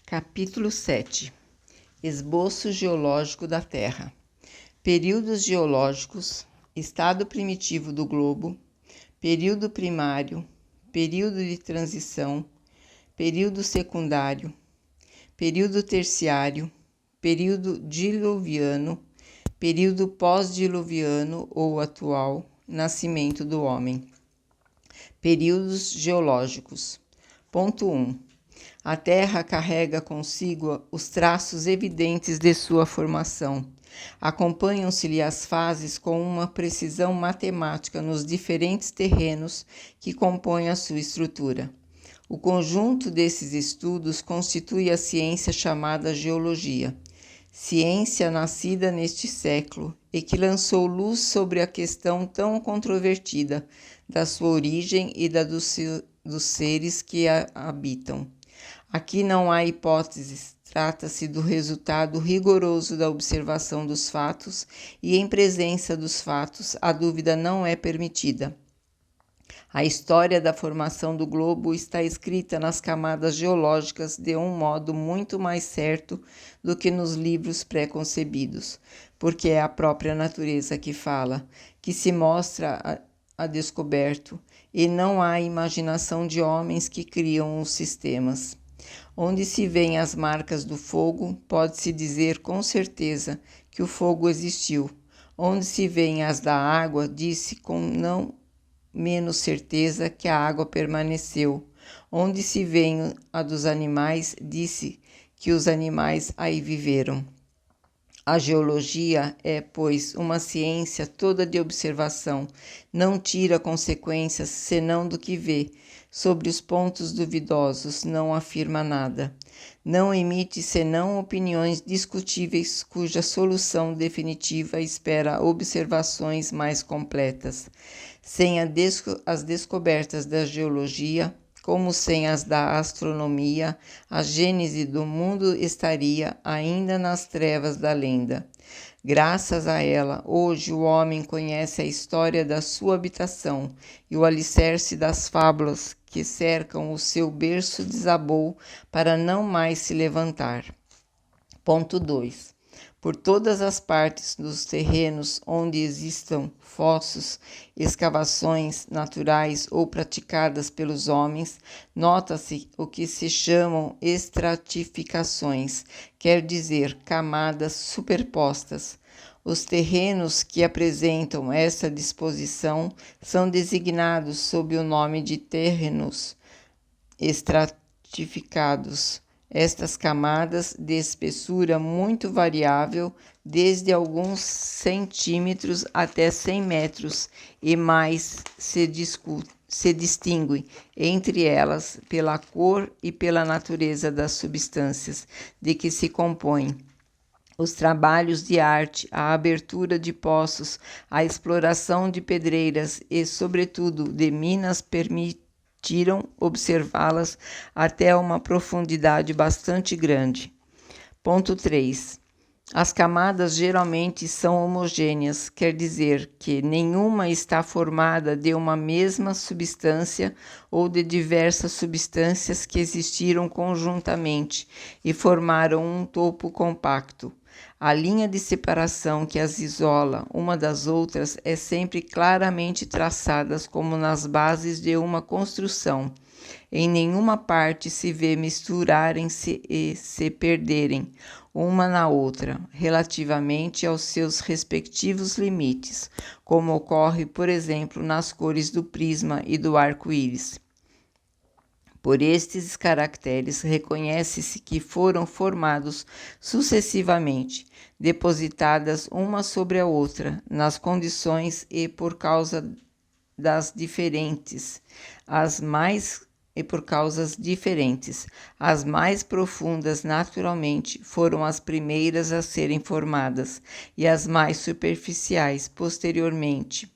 Capítulo 7. Esboço geológico da Terra. Períodos geológicos, estado primitivo do globo, período primário, período de transição, período secundário, período terciário, período diluviano, período pós-diluviano ou atual, nascimento do homem. Períodos geológicos. Ponto 1. A Terra carrega consigo os traços evidentes de sua formação. Acompanham-se-lhe as fases com uma precisão matemática nos diferentes terrenos que compõem a sua estrutura. O conjunto desses estudos constitui a ciência chamada geologia, ciência nascida neste século e que lançou luz sobre a questão tão controvertida da sua origem e da dos seres que a habitam. Aqui não há hipóteses, trata-se do resultado rigoroso da observação dos fatos e, em presença dos fatos, a dúvida não é permitida. A história da formação do globo está escrita nas camadas geológicas de um modo muito mais certo do que nos livros pré-concebidos, porque é a própria natureza que fala, que se mostra a descoberto, e não há imaginação de homens que criam os sistemas. Onde se veem as marcas do fogo, pode-se dizer com certeza que o fogo existiu. Onde se veem as da água, diz-se com não menos certeza que a água permaneceu. Onde se veem a dos animais, disse que os animais aí viveram. A geologia é, pois, uma ciência toda de observação, não tira consequências senão do que vê. Sobre os pontos duvidosos não afirma nada. Não emite senão opiniões discutíveis cuja solução definitiva espera observações mais completas. Sem as descobertas da geologia, como sem as da astronomia, a gênese do mundo estaria ainda nas trevas da lenda. Graças a ela, hoje o homem conhece a história da sua habitação e o alicerce das fábulas que cercam o seu berço desabou para não mais se levantar. Ponto 2. Por todas as partes dos terrenos onde existam fossos, escavações naturais ou praticadas pelos homens, nota-se o que se chamam estratificações, quer dizer, camadas superpostas. Os terrenos que apresentam essa disposição são designados sob o nome de terrenos estratificados. Estas camadas de espessura muito variável, desde alguns centímetros até 100 metros e mais, se distinguem entre elas pela cor e pela natureza das substâncias de que se compõem. Os trabalhos de arte, a abertura de poços, a exploração de pedreiras e, sobretudo, de minas permitiram observá-las até uma profundidade bastante grande. Ponto 3. As camadas geralmente são homogêneas, quer dizer que nenhuma está formada de uma mesma substância ou de diversas substâncias que existiram conjuntamente e formaram um topo compacto. A linha de separação que as isola uma das outras é sempre claramente traçada como nas bases de uma construção. Em nenhuma parte se vê misturarem-se e se perderem uma na outra, relativamente aos seus respectivos limites, como ocorre, por exemplo, nas cores do prisma e do arco-íris. Por estes caracteres, reconhece-se que foram formados sucessivamente, depositadas uma sobre a outra, nas condições e por causa das diferentes, as mais profundas, naturalmente, foram as primeiras a serem formadas, e as mais superficiais, posteriormente.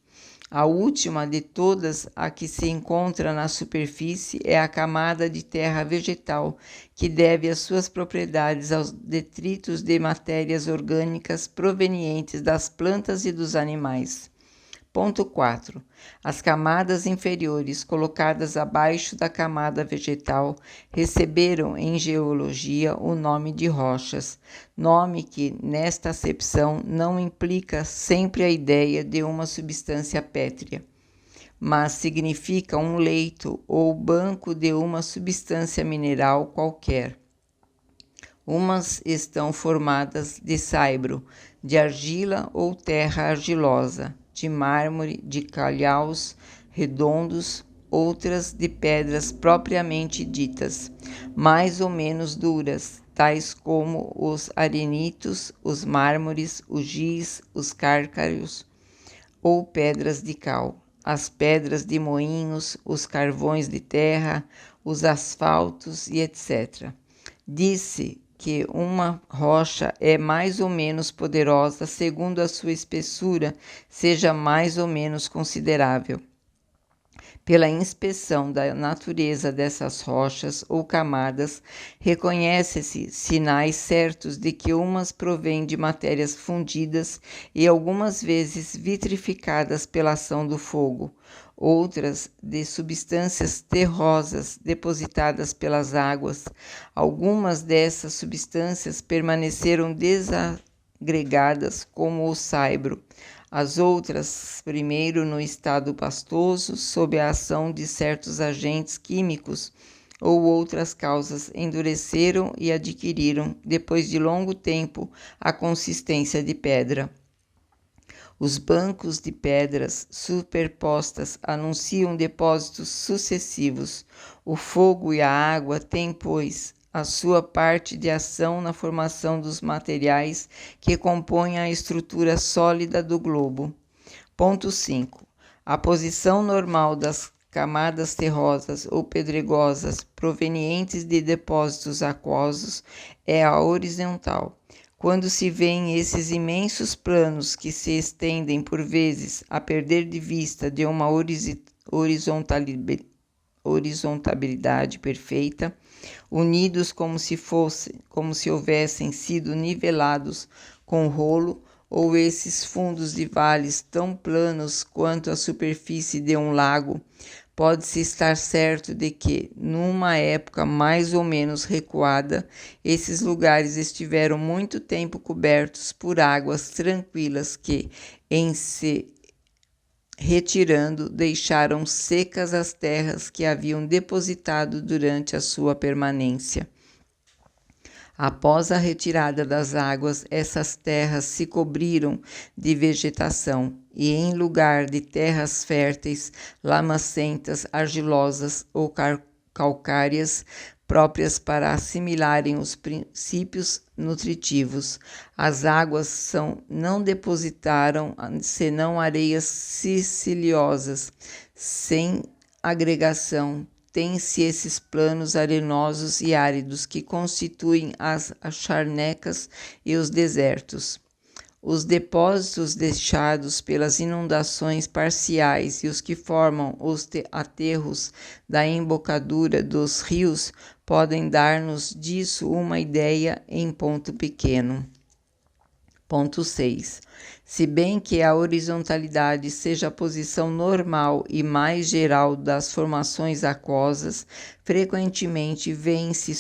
A última de todas, a que se encontra na superfície, é a camada de terra vegetal, que deve as suas propriedades aos detritos de matérias orgânicas provenientes das plantas e dos animais. Ponto 4. As camadas inferiores, colocadas abaixo da camada vegetal, receberam em geologia o nome de rochas, nome que, nesta acepção, não implica sempre a ideia de uma substância pétrea, mas significa um leito ou banco de uma substância mineral qualquer. Umas estão formadas de saibro, de argila ou terra argilosa, de mármore, de calhaus redondos, outras de pedras propriamente ditas, mais ou menos duras, tais como os arenitos, os mármores, o giz, os cárcaros ou pedras de cal, as pedras de moinhos, os carvões de terra, os asfaltos e etc. Disse que uma rocha é mais ou menos poderosa segundo a sua espessura seja mais ou menos considerável. Pela inspeção da natureza dessas rochas ou camadas, reconhece-se sinais certos de que umas provêm de matérias fundidas e algumas vezes vitrificadas pela ação do fogo, outras de substâncias terrosas depositadas pelas águas. Algumas dessas substâncias permaneceram desagregadas, como o saibro. As outras, primeiro no estado pastoso, sob a ação de certos agentes químicos ou outras causas, endureceram e adquiriram, depois de longo tempo, a consistência de pedra. Os bancos de pedras superpostas anunciam depósitos sucessivos. O fogo e a água têm, pois, a sua parte de ação na formação dos materiais que compõem a estrutura sólida do globo. Ponto 5. A posição normal das camadas terrosas ou pedregosas provenientes de depósitos aquosos é a horizontal. Quando se vêem esses imensos planos que se estendem por vezes a perder de vista de uma horizontabilidade perfeita, unidos como se houvessem sido nivelados com rolo, ou esses fundos de vales tão planos quanto a superfície de um lago, pode-se estar certo de que, numa época mais ou menos recuada, esses lugares estiveram muito tempo cobertos por águas tranquilas que, em se retirando, deixaram secas as terras que haviam depositado durante a sua permanência. Após a retirada das águas, essas terras se cobriram de vegetação e, em lugar de terras férteis, lamacentas, argilosas ou calcárias, próprias para assimilarem os princípios nutritivos. As águas não depositaram senão areias siciliosas, sem agregação. Tem-se esses planos arenosos e áridos que constituem as charnecas e os desertos. Os depósitos deixados pelas inundações parciais e os que formam os aterros da embocadura dos rios podem dar-nos disso uma ideia em ponto pequeno. Ponto 6. Se bem que a horizontalidade seja a posição normal e mais geral das formações aquosas, frequentemente vê-se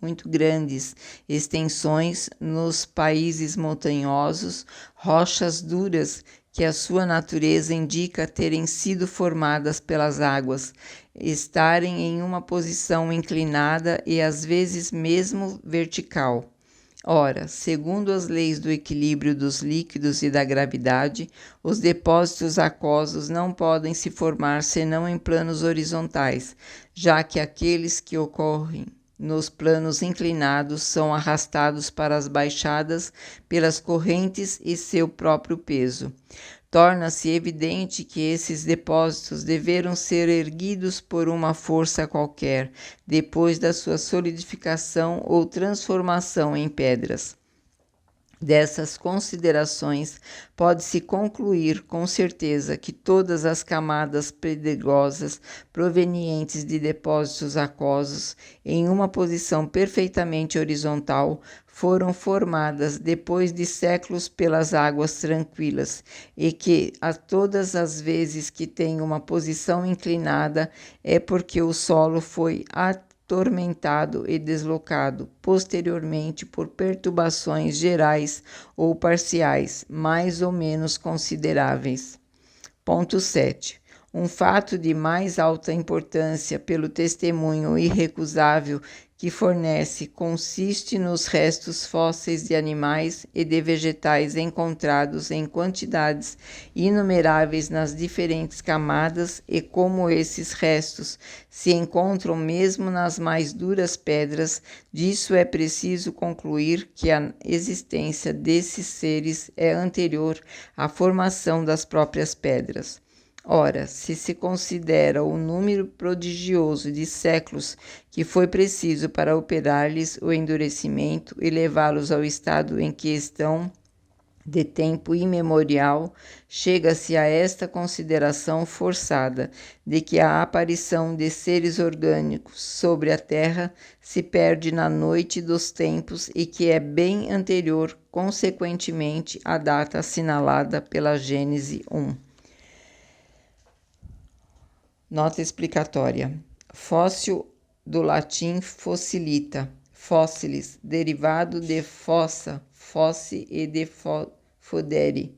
muito grandes extensões nos países montanhosos, rochas duras que a sua natureza indica terem sido formadas pelas águas, estarem em uma posição inclinada e às vezes mesmo vertical. Ora, segundo as leis do equilíbrio dos líquidos e da gravidade, os depósitos aquosos não podem se formar senão em planos horizontais, já que aqueles que ocorrem nos planos inclinados são arrastados para as baixadas pelas correntes e seu próprio peso. Torna-se evidente que esses depósitos deveram ser erguidos por uma força qualquer, depois da sua solidificação ou transformação em pedras. Dessas considerações, pode-se concluir com certeza que todas as camadas pedregosas provenientes de depósitos aquosos, em uma posição perfeitamente horizontal, foram formadas depois de séculos pelas águas tranquilas, e que, a todas as vezes que tem uma posição inclinada, é porque o solo foi atormentado e deslocado posteriormente por perturbações gerais ou parciais, mais ou menos consideráveis. Ponto 7. Um fato de mais alta importância pelo testemunho irrecusável que fornece consiste nos restos fósseis de animais e de vegetais encontrados em quantidades inumeráveis nas diferentes camadas, e como esses restos se encontram mesmo nas mais duras pedras, disso é preciso concluir que a existência desses seres é anterior à formação das próprias pedras. Ora, se se considera o número prodigioso de séculos que foi preciso para operar-lhes o endurecimento e levá-los ao estado em que estão de tempo imemorial, chega-se a esta consideração forçada de que a aparição de seres orgânicos sobre a Terra se perde na noite dos tempos e que é bem anterior, consequentemente, à data assinalada pela Gênese 1. Nota explicatória. Fóssil, do latim fossilita, fósseis, derivado de fossa, fosse e de fodere,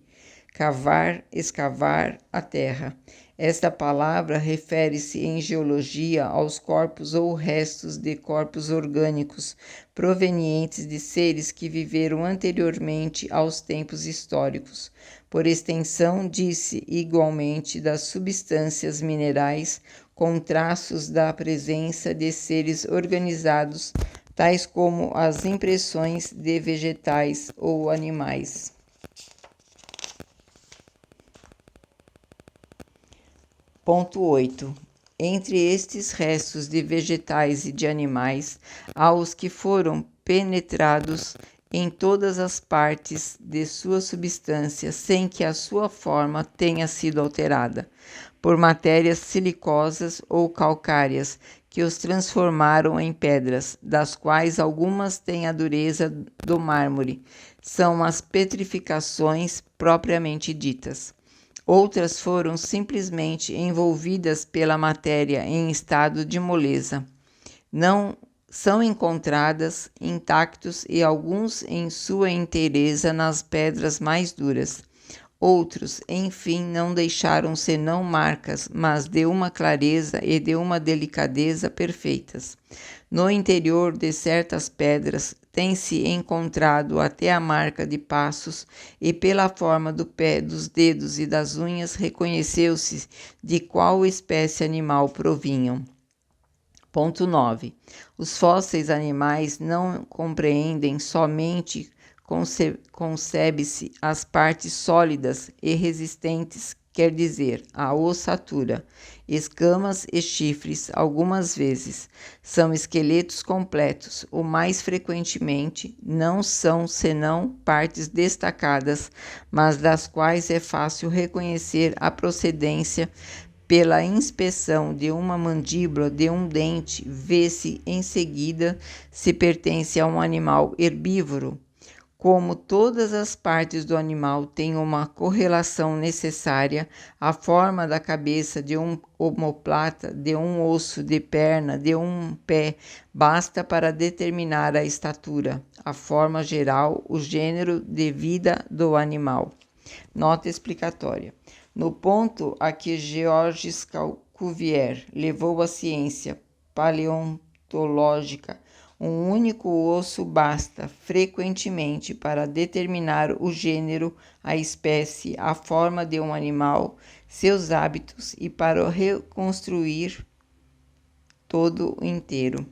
cavar, escavar a terra. Esta palavra refere-se em geologia aos corpos ou restos de corpos orgânicos provenientes de seres que viveram anteriormente aos tempos históricos. Por extensão, disse igualmente das substâncias minerais com traços da presença de seres organizados, tais como as impressões de vegetais ou animais. Ponto 8. Entre estes restos de vegetais e de animais, há os que foram penetrados em todas as partes de sua substância sem que a sua forma tenha sido alterada, por matérias silicosas ou calcárias que os transformaram em pedras, das quais algumas têm a dureza do mármore. São as petrificações propriamente ditas. Outras foram simplesmente envolvidas pela matéria em estado de moleza. Não são encontradas intactos e alguns em sua inteireza nas pedras mais duras. Outros, enfim, não deixaram senão marcas, mas de uma clareza e de uma delicadeza perfeitas. No interior de certas pedras tem-se encontrado até a marca de passos, e pela forma do pé, dos dedos e das unhas reconheceu-se de qual espécie animal provinham. Ponto 9. Os fósseis animais não compreendem somente, concebe-se as partes sólidas e resistentes, quer dizer, a ossatura, escamas e chifres, algumas vezes. São esqueletos completos, o mais frequentemente não são senão partes destacadas, mas das quais é fácil reconhecer a procedência. Pela inspeção de uma mandíbula, de um dente, vê-se em seguida se pertence a um animal herbívoro. Como todas as partes do animal têm uma correlação necessária, a forma da cabeça de um omoplata, de um osso de perna, de um pé, basta para determinar a estatura, a forma geral, o gênero de vida do animal. Nota explicatória. No ponto a que Georges Cuvier levou a ciência paleontológica, um único osso basta frequentemente para determinar o gênero, a espécie, a forma de um animal, seus hábitos e para reconstruir todo inteiro.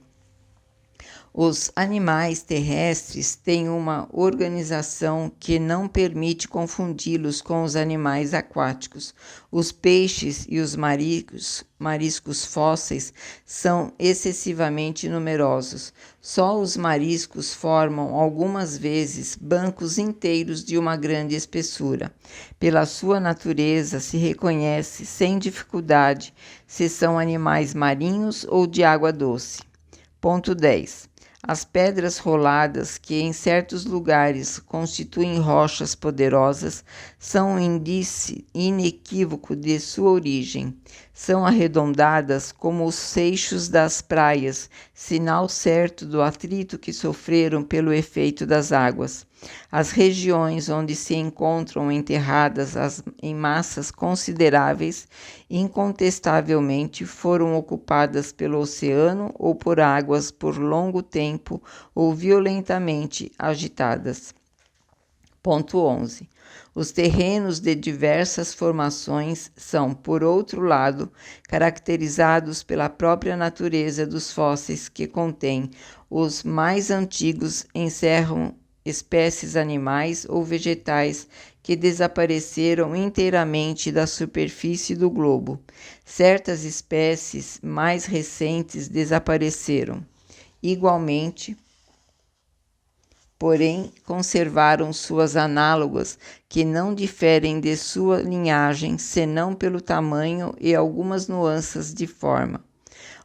Os animais terrestres têm uma organização que não permite confundi-los com os animais aquáticos. Os peixes e os mariscos fósseis são excessivamente numerosos. Só os mariscos formam algumas vezes bancos inteiros de uma grande espessura. Pela sua natureza, se reconhece sem dificuldade se são animais marinhos ou de água doce. Ponto 10. As pedras roladas, que em certos lugares constituem rochas poderosas, são um indício inequívoco de sua origem. São arredondadas como os seixos das praias, sinal certo do atrito que sofreram pelo efeito das águas. As regiões onde se encontram enterradas em massas consideráveis, incontestavelmente foram ocupadas pelo oceano ou por águas por longo tempo ou violentamente agitadas. Ponto 11. Os terrenos de diversas formações são, por outro lado, caracterizados pela própria natureza dos fósseis que contêm. Os mais antigos encerram espécies animais ou vegetais que desapareceram inteiramente da superfície do globo. Certas espécies mais recentes desapareceram. Igualmente, porém, conservaram suas análogas, que não diferem de sua linhagem, senão pelo tamanho e algumas nuances de forma.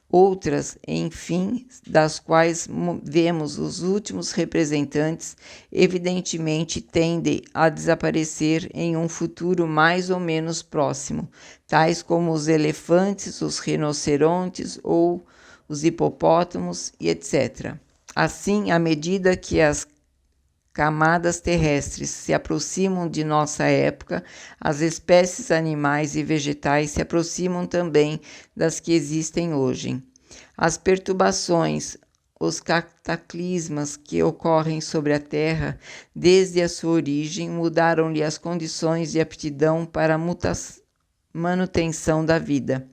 Outras, enfim, das quais vemos os últimos representantes, evidentemente tendem a desaparecer em um futuro mais ou menos próximo, tais como os elefantes, os rinocerontes ou os hipopótamos e etc. Assim, à medida que as camadas terrestres se aproximam de nossa época, as espécies animais e vegetais se aproximam também das que existem hoje. As perturbações, os cataclismas que ocorrem sobre a Terra desde a sua origem mudaram-lhe as condições de aptidão para a manutenção da vida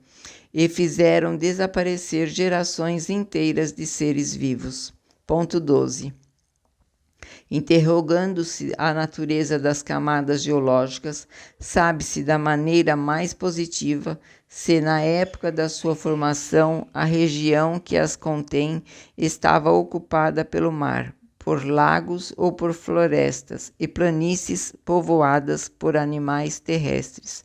e fizeram desaparecer gerações inteiras de seres vivos. Ponto 12. Interrogando-se a natureza das camadas geológicas, sabe-se da maneira mais positiva se, na época da sua formação, a região que as contém estava ocupada pelo mar, por lagos ou por florestas e planícies povoadas por animais terrestres.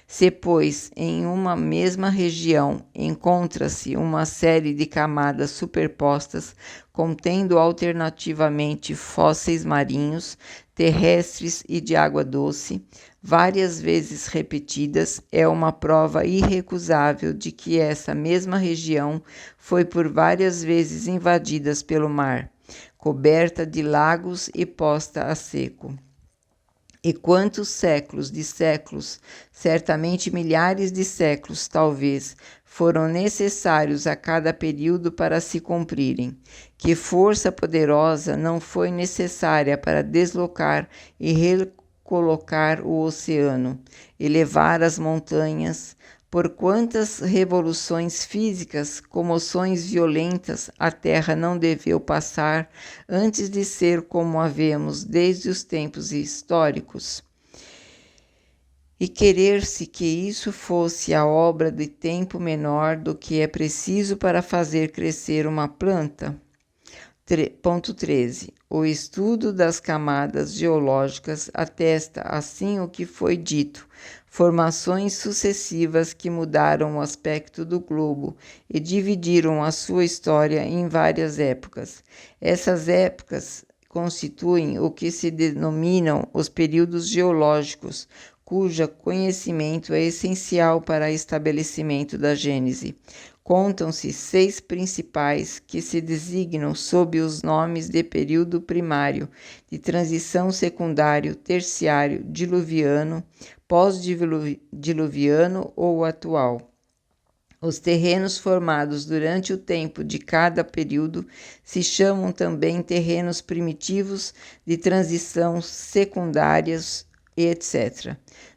Se, pois, em uma mesma região encontra-se uma série de camadas superpostas, contendo alternativamente fósseis marinhos, terrestres e de água doce, várias vezes repetidas, é uma prova irrecusável de que essa mesma região foi por várias vezes invadida pelo mar, coberta de lagos e posta a seco. E quantos séculos de séculos, certamente milhares de séculos, talvez, foram necessários a cada período para se cumprirem? Que força poderosa não foi necessária para deslocar e recolocar o oceano, elevar as montanhas? Por quantas revoluções físicas, comoções violentas a Terra não deveu passar antes de ser como a vemos desde os tempos históricos? E querer-se que isso fosse a obra de tempo menor do que é preciso para fazer crescer uma planta? Ponto 13. O estudo das camadas geológicas atesta assim o que foi dito, formações sucessivas que mudaram o aspecto do globo e dividiram a sua história em várias épocas. Essas épocas constituem o que se denominam os períodos geológicos, cujo conhecimento é essencial para o estabelecimento da Gênese. Contam-se 6 principais que se designam sob os nomes de período primário, de transição secundário, terciário, diluviano, pós-diluviano ou atual. Os terrenos formados durante o tempo de cada período se chamam também terrenos primitivos, de transição secundárias e etc.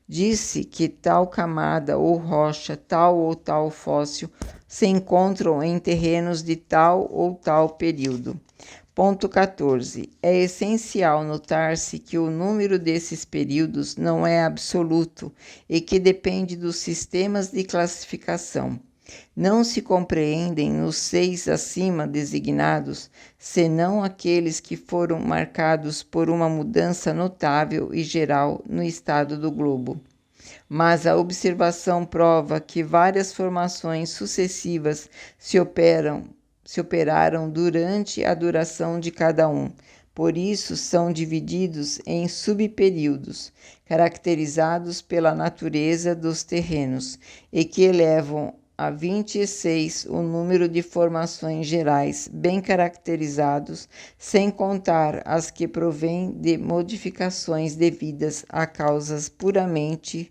Disse que tal camada ou rocha, tal ou tal fóssil se encontram em terrenos de tal ou tal período. Ponto 14. É essencial notar-se que o número desses períodos não é absoluto e que depende dos sistemas de classificação. Não se compreendem nos 6 acima designados, senão aqueles que foram marcados por uma mudança notável e geral no estado do globo. Mas a observação prova que várias formações sucessivas se operaram durante a duração de cada um. Por isso, são divididos em subperíodos, caracterizados pela natureza dos terrenos, e que elevam a 26 o número de formações gerais bem caracterizados, sem contar as que provêm de modificações devidas a causas puramente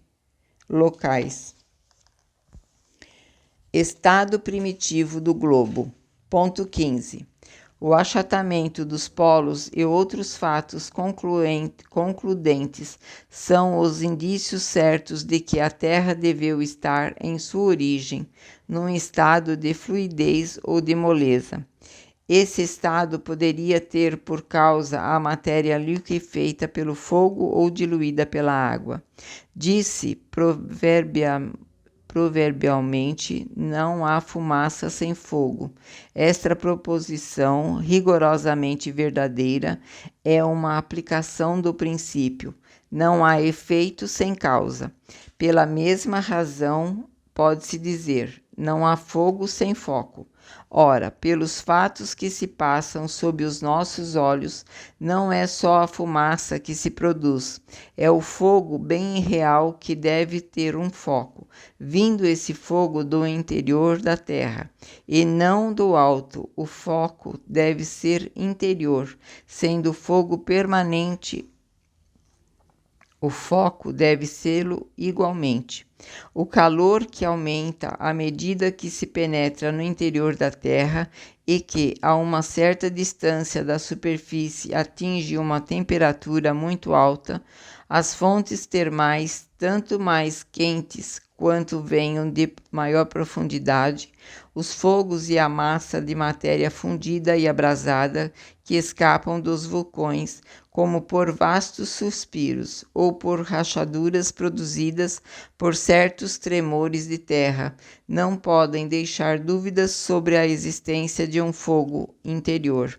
locais. Estado primitivo do globo. Ponto 15. O achatamento dos polos e outros fatos concludentes são os indícios certos de que a Terra deveu estar, em sua origem, num estado de fluidez ou de moleza. Esse estado poderia ter por causa a matéria liquefeita pelo fogo ou diluída pela água. Disse proverbialmente, não há fumaça sem fogo. Esta proposição, rigorosamente verdadeira, é uma aplicação do princípio. Não há efeito sem causa. Pela mesma razão, pode-se dizer, não há fogo sem foco. Ora, pelos fatos que se passam sob os nossos olhos, não é só a fumaça que se produz, é o fogo bem real que deve ter um foco, vindo esse fogo do interior da terra, e não do alto. O foco deve ser interior, sendo fogo permanente. O foco deve sê-lo igualmente. O calor que aumenta à medida que se penetra no interior da Terra e que, a uma certa distância da superfície, atinge uma temperatura muito alta, as fontes termais, tanto mais quentes quanto venham de maior profundidade, os fogos e a massa de matéria fundida e abrasada que escapam dos vulcões, como por vastos suspiros ou por rachaduras produzidas por certos tremores de terra, não podem deixar dúvidas sobre a existência de um fogo interior.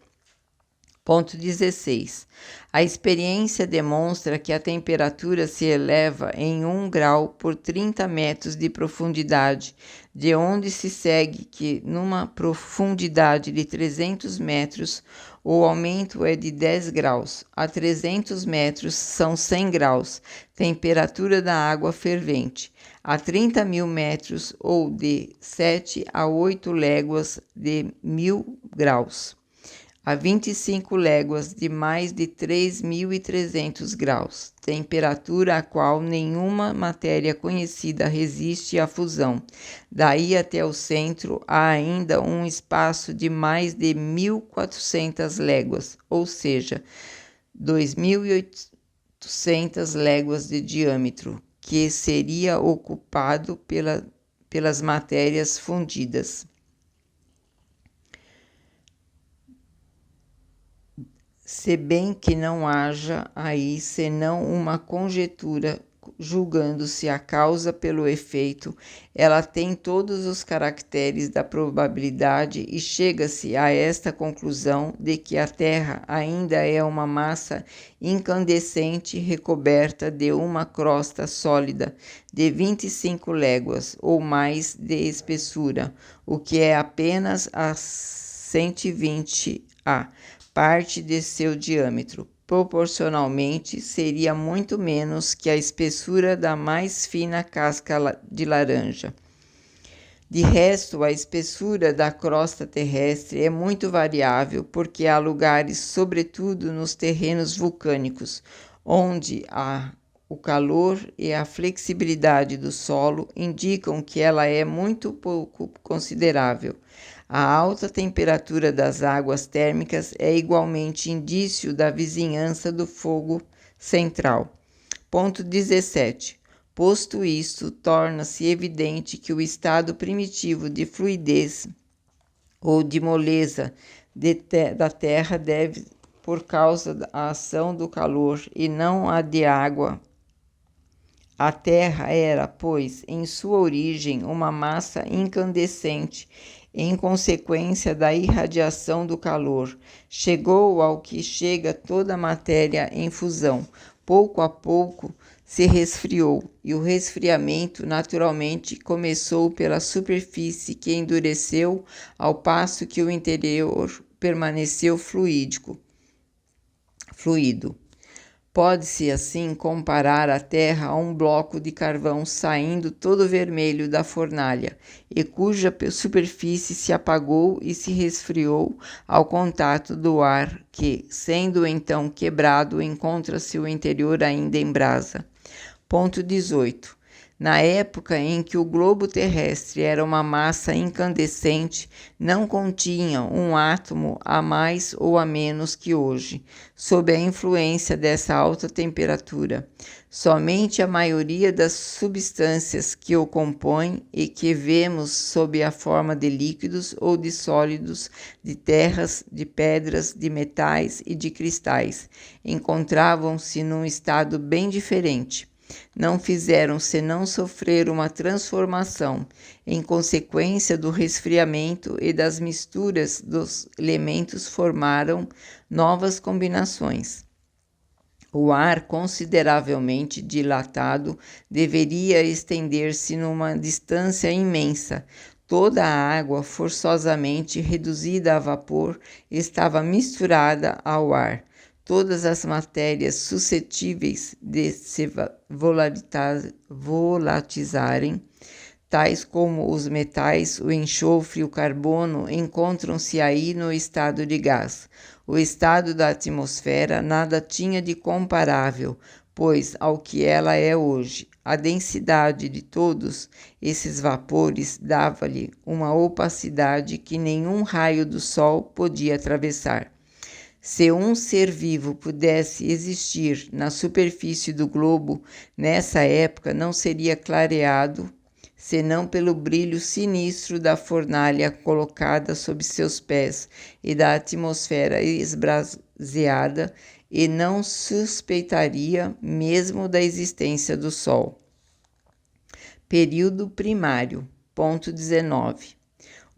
Ponto 16. A experiência demonstra que a temperatura se eleva em 1 grau por 30 metros de profundidade, de onde se segue que, numa profundidade de 300 metros, o aumento é de 10 graus. A 300 metros são 100 graus, temperatura da água fervente. A 30.000 metros, ou de 7 a 8 léguas, de 1.000 graus. A 25 léguas de mais de 3.300 graus, temperatura a qual nenhuma matéria conhecida resiste à fusão. Daí até o centro há ainda um espaço de mais de 1.400 léguas, ou seja, 2.800 léguas de diâmetro, que seria ocupado pelas matérias fundidas. Se bem que não haja aí senão uma conjetura, julgando-se a causa pelo efeito, ela tem todos os caracteres da probabilidade e chega-se a esta conclusão de que a Terra ainda é uma massa incandescente recoberta de uma crosta sólida de 25 léguas ou mais de espessura, o que é apenas a 120 a parte de seu diâmetro. Proporcionalmente, seria muito menos que a espessura da mais fina casca de laranja. De resto, a espessura da crosta terrestre é muito variável, porque há lugares, sobretudo nos terrenos vulcânicos, onde o calor e a flexibilidade do solo indicam que ela é muito pouco considerável. A alta temperatura das águas térmicas é igualmente indício da vizinhança do fogo central. Ponto 17. Posto isto, torna-se evidente que o estado primitivo de fluidez ou de moleza da terra deve, por causa da ação do calor e não a de água. A terra era, pois, em sua origem, uma massa incandescente, em consequência da irradiação do calor. Chegou ao que chega toda a matéria em fusão. Pouco a pouco se resfriou, e o resfriamento naturalmente começou pela superfície, que endureceu, ao passo que o interior permaneceu fluido. Pode-se assim comparar a terra a um bloco de carvão saindo todo vermelho da fornalha e cuja superfície se apagou e se resfriou ao contato do ar que, sendo então quebrado, encontra seu interior ainda em brasa. Ponto 18. Na época em que o globo terrestre era uma massa incandescente, não continha um átomo a mais ou a menos que hoje, sob a influência dessa alta temperatura. Somente a maioria das substâncias que o compõem e que vemos sob a forma de líquidos ou de sólidos, de terras, de pedras, de metais e de cristais, encontravam-se num estado bem diferente. Não fizeram senão sofrer uma transformação, em consequência do resfriamento e das misturas dos elementos formaram novas combinações. O ar, consideravelmente dilatado, deveria estender-se numa distância imensa. Toda a água, forçosamente reduzida a vapor, estava misturada ao ar. Todas as matérias suscetíveis de se volatilizarem, tais como os metais, o enxofre e o carbono, encontram-se aí no estado de gás. O estado da atmosfera nada tinha de comparável, pois, ao que ela é hoje. A densidade de todos esses vapores dava-lhe uma opacidade que nenhum raio do sol podia atravessar. Se um ser vivo pudesse existir na superfície do globo, nessa época não seria clareado, senão pelo brilho sinistro da fornalha colocada sob seus pés e da atmosfera esbraseada, e não suspeitaria mesmo da existência do Sol. Período primário. Ponto 19.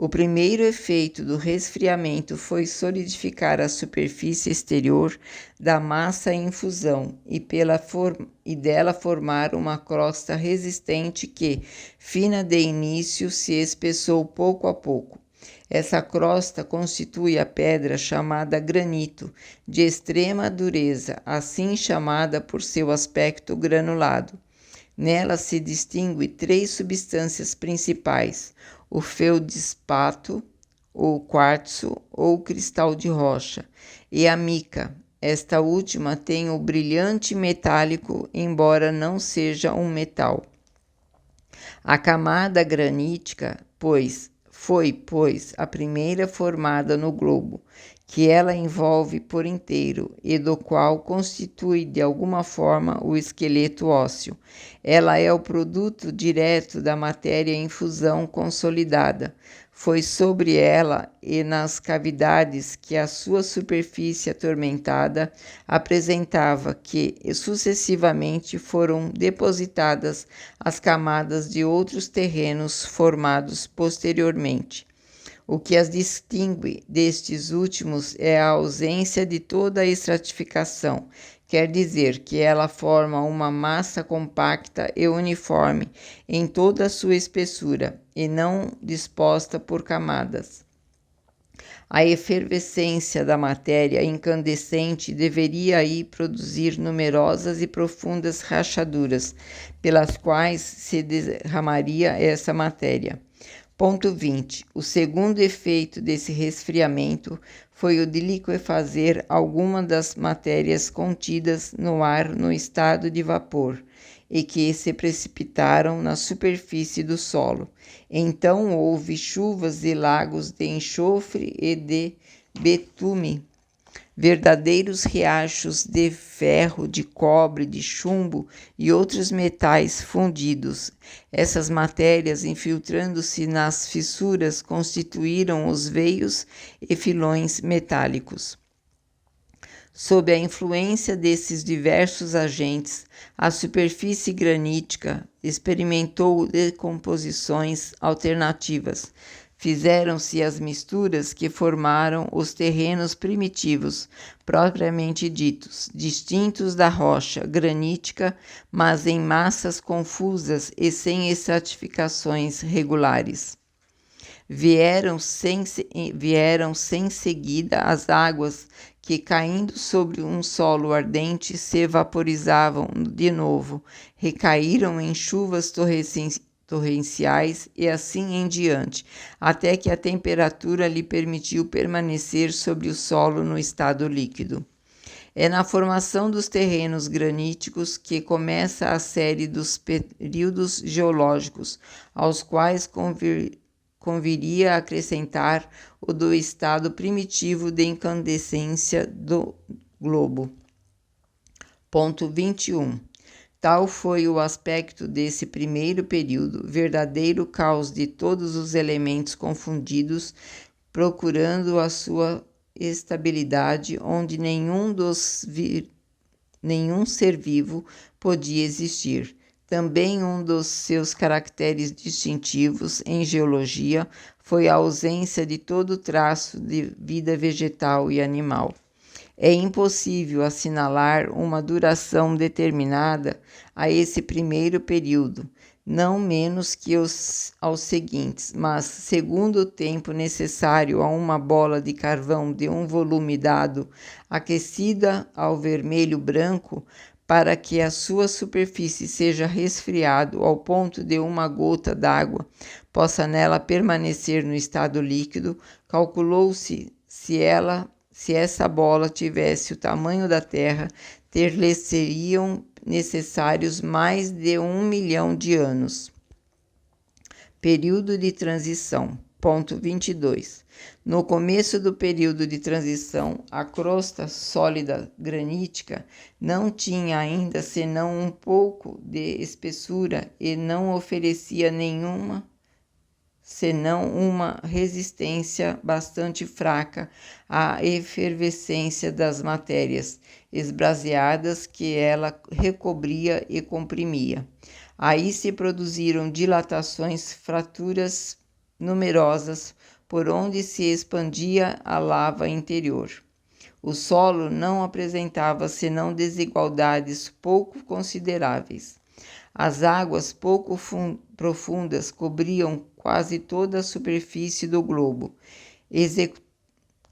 O primeiro efeito do resfriamento foi solidificar a superfície exterior da massa em fusão e dela formar uma crosta resistente que, fina de início, se espessou pouco a pouco. Essa crosta constitui a pedra chamada granito, de extrema dureza, assim chamada por seu aspecto granulado. Nela se distinguem 3 substâncias principais: o feldspato, o quartzo ou cristal de rocha, e a mica. Esta última tem o brilhante metálico, embora não seja um metal. A camada granítica, foi a primeira formada no globo, que ela envolve por inteiro e do qual constitui de alguma forma o esqueleto ósseo. Ela é o produto direto da matéria em fusão consolidada. Foi sobre ela e nas cavidades que a sua superfície atormentada apresentava que sucessivamente foram depositadas as camadas de outros terrenos formados posteriormente. O que as distingue destes últimos é a ausência de toda a estratificação, quer dizer que ela forma uma massa compacta e uniforme em toda a sua espessura e não disposta por camadas. A efervescência da matéria incandescente deveria aí produzir numerosas e profundas rachaduras, pelas quais se derramaria essa matéria. Ponto 20. O segundo efeito desse resfriamento foi o de liquefazer alguma das matérias contidas no ar no estado de vapor e que se precipitaram na superfície do solo. Então houve chuvas e lagos de enxofre e de betume verdadeiros riachos de ferro, de cobre, de chumbo e outros metais fundidos. Essas matérias, infiltrando-se nas fissuras, constituíram os veios e filões metálicos. Sob a influência desses diversos agentes, a superfície granítica experimentou decomposições alternativas. Fizeram-se as misturas que formaram os terrenos primitivos, propriamente ditos, distintos da rocha granítica, mas em massas confusas e sem estratificações regulares. Vieram sem seguida as águas que, caindo sobre um solo ardente, se vaporizavam de novo, recaíram em chuvas torrenciais e assim em diante, até que a temperatura lhe permitiu permanecer sobre o solo no estado líquido. É na formação dos terrenos graníticos que começa a série dos períodos geológicos, aos quais conviria acrescentar o do estado primitivo de incandescência do globo. Ponto 21. Tal foi o aspecto desse primeiro período, verdadeiro caos de todos os elementos confundidos, procurando a sua estabilidade, onde nenhum ser vivo podia existir. Também um dos seus caracteres distintivos em geologia foi a ausência de todo traço de vida vegetal e animal. É impossível assinalar uma duração determinada a esse primeiro período, não menos que aos seguintes, mas segundo o tempo necessário a uma bola de carvão de um volume dado, aquecida ao vermelho-branco, para que a sua superfície seja resfriado ao ponto de uma gota d'água possa nela permanecer no estado líquido, calculou-se se essa bola tivesse o tamanho da Terra, ter-lhe seriam necessários mais de 1 milhão de anos. Período de transição. Ponto 22. No começo do período de transição, a crosta sólida granítica não tinha ainda senão um pouco de espessura e não oferecia nenhuma senão uma resistência bastante fraca à efervescência das matérias esbraseadas que ela recobria e comprimia. Aí se produziram dilatações, fraturas numerosas, por onde se expandia a lava interior. O solo não apresentava senão desigualdades pouco consideráveis. As águas pouco profundas cobriam quase toda a superfície do globo,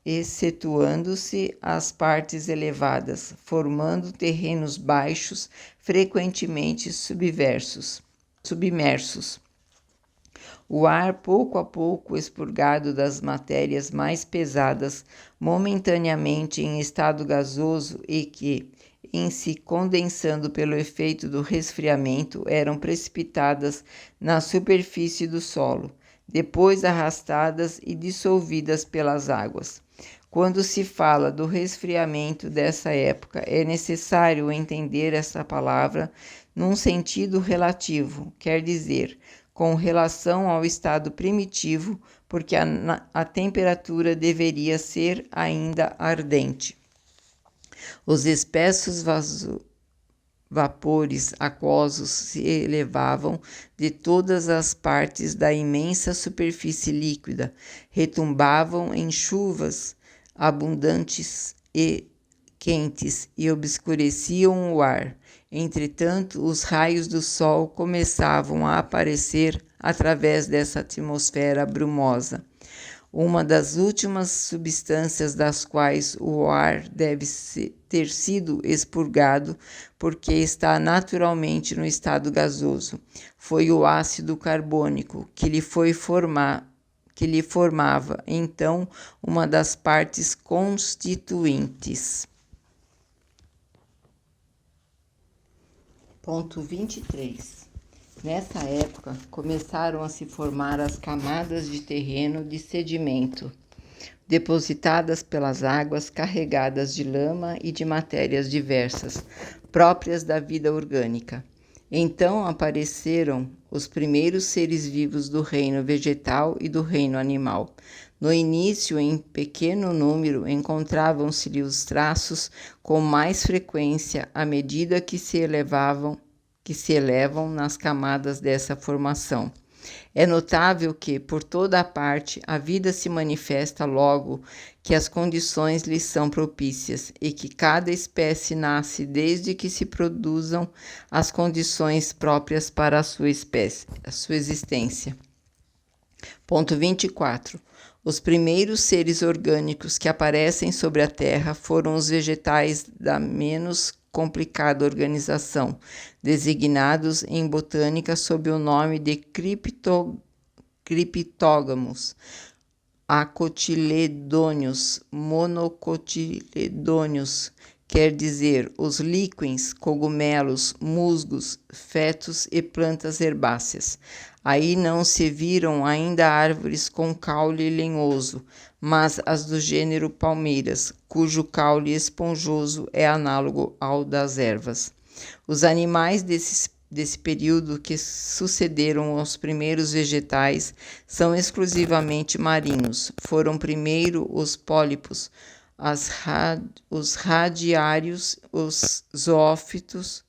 excetuando-se as partes elevadas, formando terrenos baixos, frequentemente submersos. O ar, pouco a pouco expurgado das matérias mais pesadas, momentaneamente em estado gasoso e que, em se condensando pelo efeito do resfriamento, eram precipitadas na superfície do solo, depois arrastadas e dissolvidas pelas águas. Quando se fala do resfriamento dessa época, é necessário entender essa palavra num sentido relativo, quer dizer, com relação ao estado primitivo, porque a temperatura deveria ser ainda ardente. Os espessos vapores aquosos se elevavam de todas as partes da imensa superfície líquida, retumbavam em chuvas abundantes e quentes e obscureciam o ar. Entretanto, os raios do sol começavam a aparecer através dessa atmosfera brumosa. Uma das últimas substâncias das quais o ar deve ter sido expurgado, porque está naturalmente no estado gasoso, foi o ácido carbônico, que lhe formava, então, uma das partes constituintes. Ponto 23. Nessa época, começaram a se formar as camadas de terreno de sedimento. depositadas pelas águas carregadas de lama e de matérias diversas, próprias da vida orgânica. Então apareceram os primeiros seres vivos do reino vegetal e do reino animal. No início, em pequeno número, encontravam-se-lhe os traços com mais frequência à medida que se elevam nas camadas dessa formação. É notável que, por toda a parte, a vida se manifesta logo que as condições lhe são propícias e que cada espécie nasce desde que se produzam as condições próprias para a sua existência. Ponto 24. Os primeiros seres orgânicos que aparecem sobre a Terra foram os vegetais da menos complicada organização, designados em botânica sob o nome de criptógamos, acotiledôneos, monocotiledôneos, quer dizer, os líquens, cogumelos, musgos, fetos e plantas herbáceas. Aí não se viram ainda árvores com caule lenhoso, mas as do gênero palmeiras, cujo caule esponjoso é análogo ao das ervas. Os animais desse período que sucederam aos primeiros vegetais são exclusivamente marinhos. Foram primeiro os pólipos, os radiários, os zoófitos,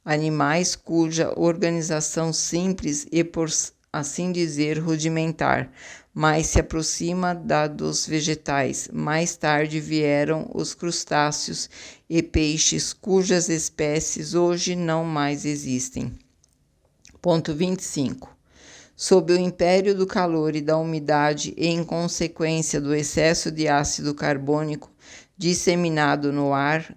animais cuja organização simples e, por assim dizer, rudimentar, mas se aproxima da dos vegetais. Mais tarde vieram os crustáceos e peixes, cujas espécies hoje não mais existem. Ponto 25. Sob o império do calor e da umidade e em consequência do excesso de ácido carbônico disseminado no ar,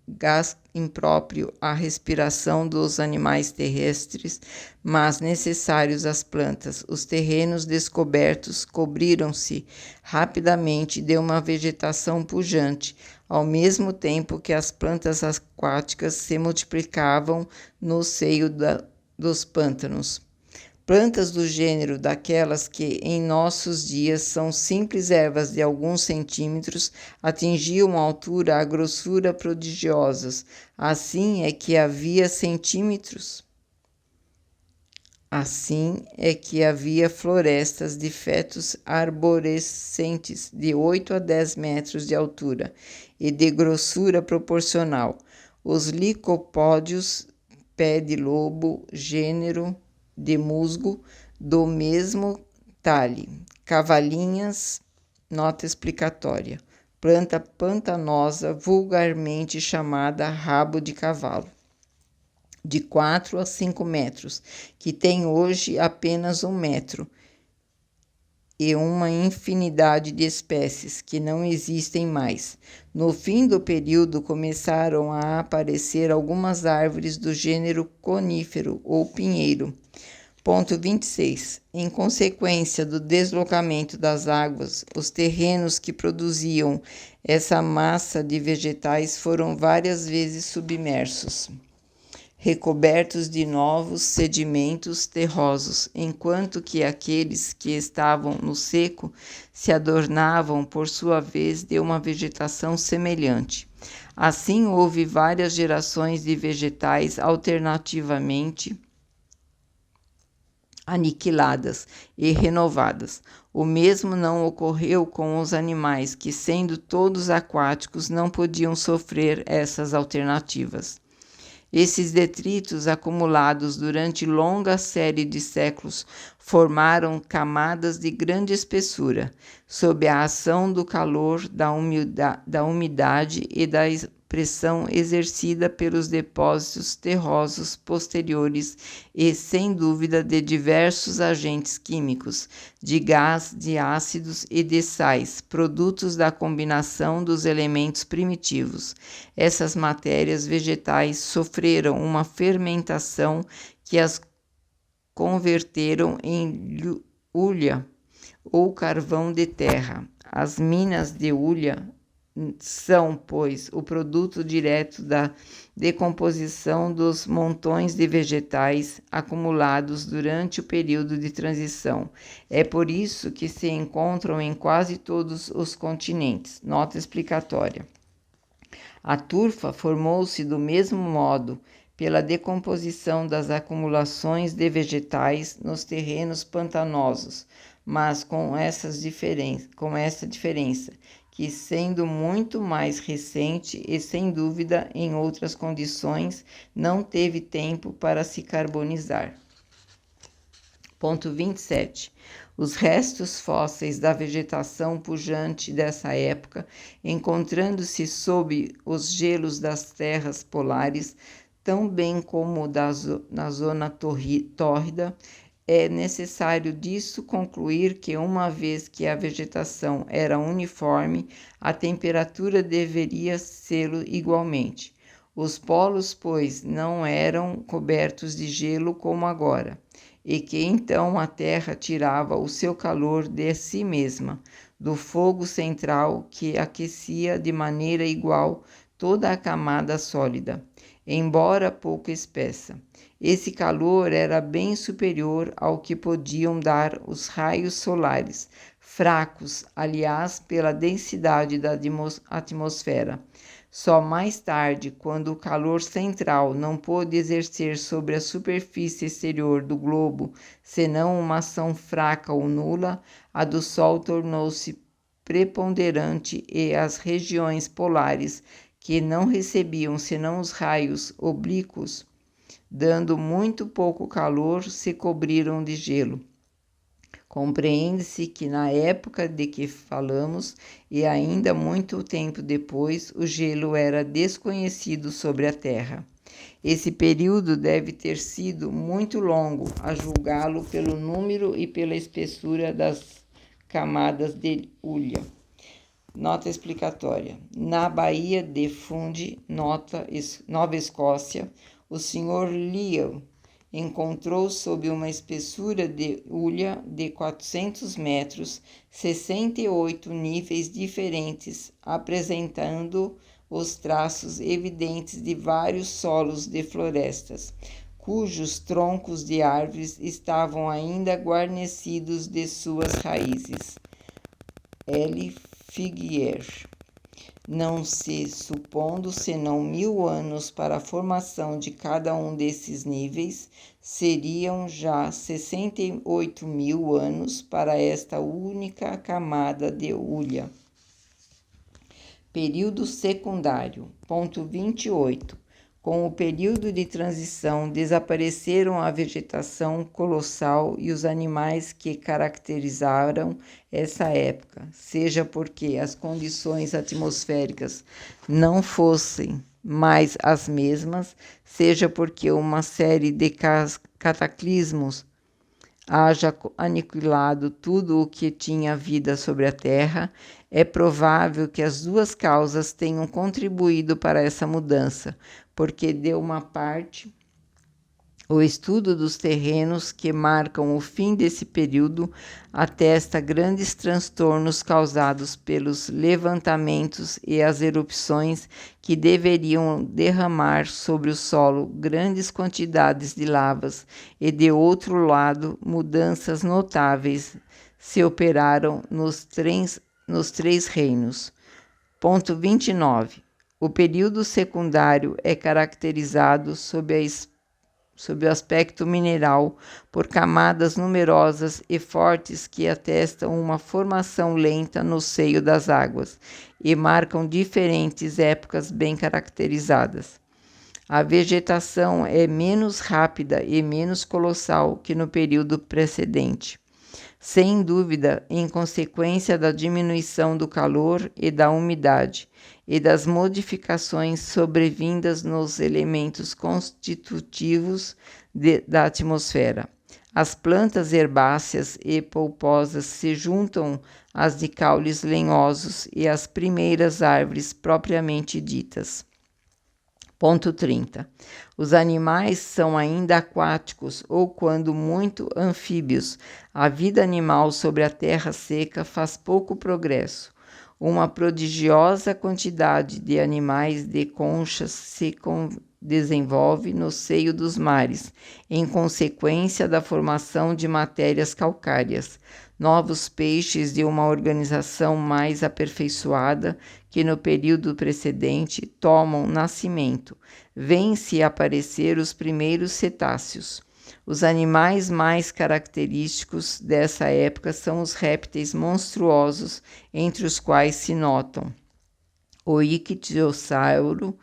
gás impróprio à respiração dos animais terrestres, mas necessários às plantas. Os terrenos descobertos cobriram-se rapidamente de uma vegetação pujante, ao mesmo tempo que as plantas aquáticas se multiplicavam no seio dos pântanos. Plantas do gênero daquelas que em nossos dias são simples ervas de alguns centímetros atingiam a altura, a grossura prodigiosas. Assim é que havia florestas de fetos arborescentes de 8 a 10 metros de altura e de grossura proporcional. Os licopódios, pé de lobo, gênero de musgo, do mesmo talhe. Cavalinhas, nota explicatória. Planta pantanosa, vulgarmente chamada rabo de cavalo, de 4 a 5 metros, que tem hoje apenas 1 metro, e uma infinidade de espécies que não existem mais. No fim do período começaram a aparecer algumas árvores do gênero conífero ou pinheiro. Ponto 26. Em consequência do deslocamento das águas, os terrenos que produziam essa massa de vegetais foram várias vezes submersos, recobertos de novos sedimentos terrosos, enquanto que aqueles que estavam no seco se adornavam, por sua vez, de uma vegetação semelhante. Assim, houve várias gerações de vegetais alternativamente aniquiladas e renovadas. O mesmo não ocorreu com os animais, que, sendo todos aquáticos, não podiam sofrer essas alternativas. Esses detritos, acumulados durante longa série de séculos, formaram camadas de grande espessura, sob a ação do calor, da umidade e da pressão exercida pelos depósitos terrosos posteriores e, sem dúvida, de diversos agentes químicos, de gás, de ácidos e de sais, produtos da combinação dos elementos primitivos. Essas matérias vegetais sofreram uma fermentação que as converteram em hulha ou carvão de terra. As minas de hulha são, pois, o produto direto da decomposição dos montões de vegetais acumulados durante o período de transição. É por isso que se encontram em quase todos os continentes. Nota explicatória. A turfa formou-se do mesmo modo pela decomposição das acumulações de vegetais nos terrenos pantanosos, mas com essa diferença, que sendo muito mais recente e sem dúvida em outras condições, não teve tempo para se carbonizar. Ponto 27. Os restos fósseis da vegetação pujante dessa época, encontrando-se sob os gelos das terras polares, tão bem como na zona tórrida, é necessário disso concluir que, uma vez que a vegetação era uniforme, a temperatura deveria sê-lo igualmente. Os polos, pois, não eram cobertos de gelo como agora, e que então a terra tirava o seu calor de si mesma, do fogo central que aquecia de maneira igual toda a camada sólida, embora pouco espessa. Esse calor era bem superior ao que podiam dar os raios solares, fracos, aliás, pela densidade da atmosfera. Só mais tarde, quando o calor central não pôde exercer sobre a superfície exterior do globo senão uma ação fraca ou nula, a do Sol tornou-se preponderante e as regiões polares, que não recebiam senão os raios oblíquos, dando muito pouco calor, se cobriram de gelo. Compreende-se que na época de que falamos, e ainda muito tempo depois, o gelo era desconhecido sobre a Terra. Esse período deve ter sido muito longo, a julgá-lo pelo número e pela espessura das camadas de hulha. Nota explicatória. Na Baía de Fundy, Nova Escócia, o Sr. Lyell encontrou sob uma espessura de hulha de 400 metros 68 níveis diferentes, apresentando os traços evidentes de vários solos de florestas, cujos troncos de árvores estavam ainda guarnecidos de suas raízes. L. Figuier. Não se supondo senão 1000 anos para a formação de cada um desses níveis, seriam já 68.000 anos para esta única camada de hulha. Período secundário. Ponto 28. Com o período de transição, desapareceram a vegetação colossal e os animais que caracterizaram essa época, seja porque as condições atmosféricas não fossem mais as mesmas, seja porque uma série de cataclismos haja aniquilado tudo o que tinha vida sobre a Terra, é provável que as duas causas tenham contribuído para essa mudança, porque de uma parte, o estudo dos terrenos que marcam o fim desse período atesta grandes transtornos causados pelos levantamentos e as erupções que deveriam derramar sobre o solo grandes quantidades de lavas, e de outro lado, mudanças notáveis se operaram nos três reinos. Ponto 29. O período secundário é caracterizado sob o aspecto mineral por camadas numerosas e fortes que atestam uma formação lenta no seio das águas e marcam diferentes épocas bem caracterizadas. A vegetação é menos rápida e menos colossal que no período precedente, sem dúvida em consequência da diminuição do calor e da umidade e das modificações sobrevindas nos elementos constitutivos da atmosfera. As plantas herbáceas e polposas se juntam às de caules lenhosos e às primeiras árvores propriamente ditas. Ponto 30. Os animais são ainda aquáticos ou, quando muito, anfíbios. A vida animal sobre a terra seca faz pouco progresso. Uma prodigiosa quantidade de animais de conchas se desenvolve no seio dos mares, em consequência da formação de matérias calcárias. Novos peixes de uma organização mais aperfeiçoada que no período precedente tomam nascimento. Vêm-se aparecer os primeiros cetáceos. Os animais mais característicos dessa época são os répteis monstruosos, entre os quais se notam o ictiosauro,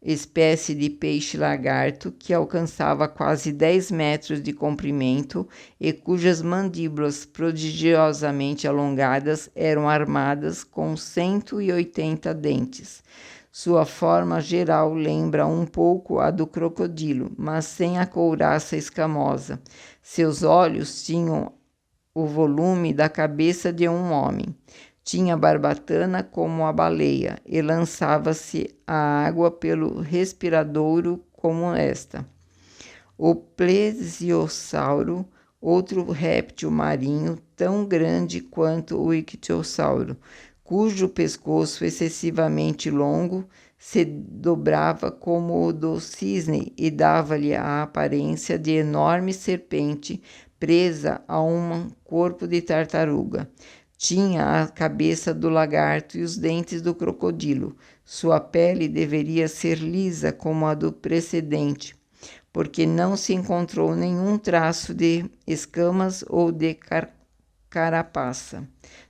espécie de peixe-lagarto que alcançava quase 10 metros de comprimento e cujas mandíbulas prodigiosamente alongadas eram armadas com 180 dentes. Sua forma geral lembra um pouco a do crocodilo, mas sem a couraça escamosa. Seus olhos tinham o volume da cabeça de um homem. Tinha barbatana como a baleia e lançava-se a água pelo respiradouro como esta. O plesiosauro, outro réptil marinho tão grande quanto o ictiosauro, cujo pescoço excessivamente longo se dobrava como o do cisne e dava-lhe a aparência de enorme serpente presa a um corpo de tartaruga. Tinha a cabeça do lagarto e os dentes do crocodilo. Sua pele deveria ser lisa como a do precedente, porque não se encontrou nenhum traço de escamas ou de carapaça.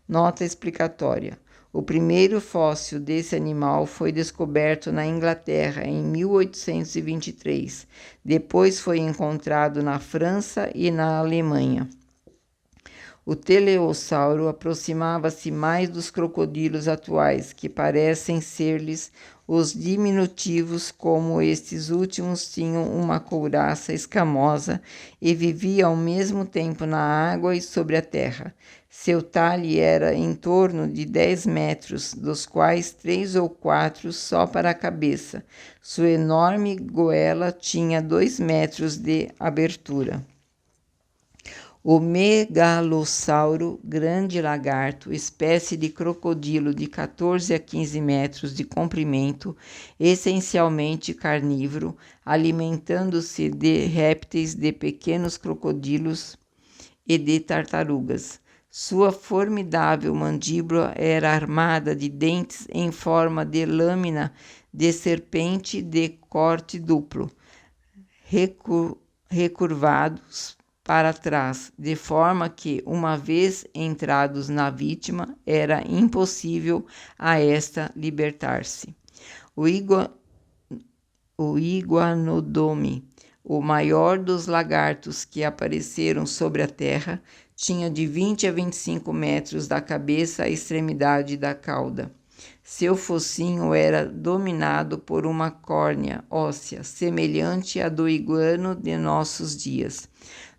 Nota explicatória. O primeiro fóssil desse animal foi descoberto na Inglaterra em 1823. Depois foi encontrado na França e na Alemanha. O teleossauro aproximava-se mais dos crocodilos atuais, que parecem ser-lhes os diminutivos, como estes últimos tinham uma couraça escamosa e viviam ao mesmo tempo na água e sobre a terra. Seu talhe era em torno de 10 metros, dos quais 3 ou 4 só para a cabeça. Sua enorme goela tinha 2 metros de abertura. O megalossauro, grande lagarto, espécie de crocodilo de 14 a 15 metros de comprimento, essencialmente carnívoro, alimentando-se de répteis, de pequenos crocodilos e de tartarugas. Sua formidável mandíbula era armada de dentes em forma de lâmina de serpente de corte duplo, recurvados para trás, de forma que, uma vez entrados na vítima, era impossível a esta libertar-se. O iguanodome, o maior dos lagartos que apareceram sobre a terra, tinha de 20 a 25 metros da cabeça à extremidade da cauda. Seu focinho era dominado por uma córnea óssea, semelhante à do iguano de nossos dias,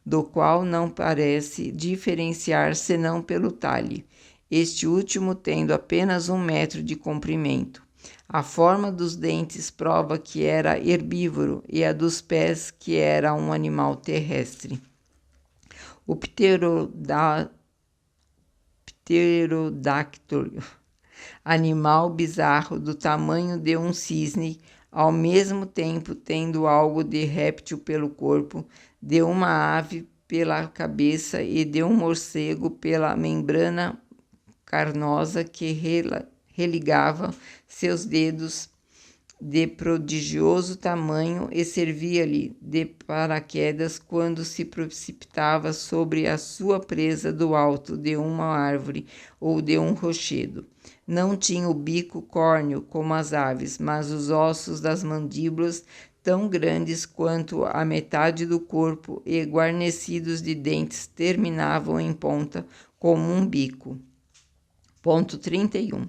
do qual não parece diferenciar senão pelo talhe, este último tendo apenas 1 metro de comprimento. A forma dos dentes prova que era herbívoro e a dos pés que era um animal terrestre. O pterodáctilo, animal bizarro do tamanho de um cisne, ao mesmo tempo tendo algo de réptil pelo corpo, de uma ave pela cabeça e de um morcego pela membrana carnosa que religava seus dedos, de prodigioso tamanho, e servia-lhe de paraquedas quando se precipitava sobre a sua presa do alto de uma árvore ou de um rochedo. Não tinha o bico córneo como as aves, mas os ossos das mandíbulas tão grandes quanto a metade do corpo e guarnecidos de dentes terminavam em ponta como um bico. Ponto 31.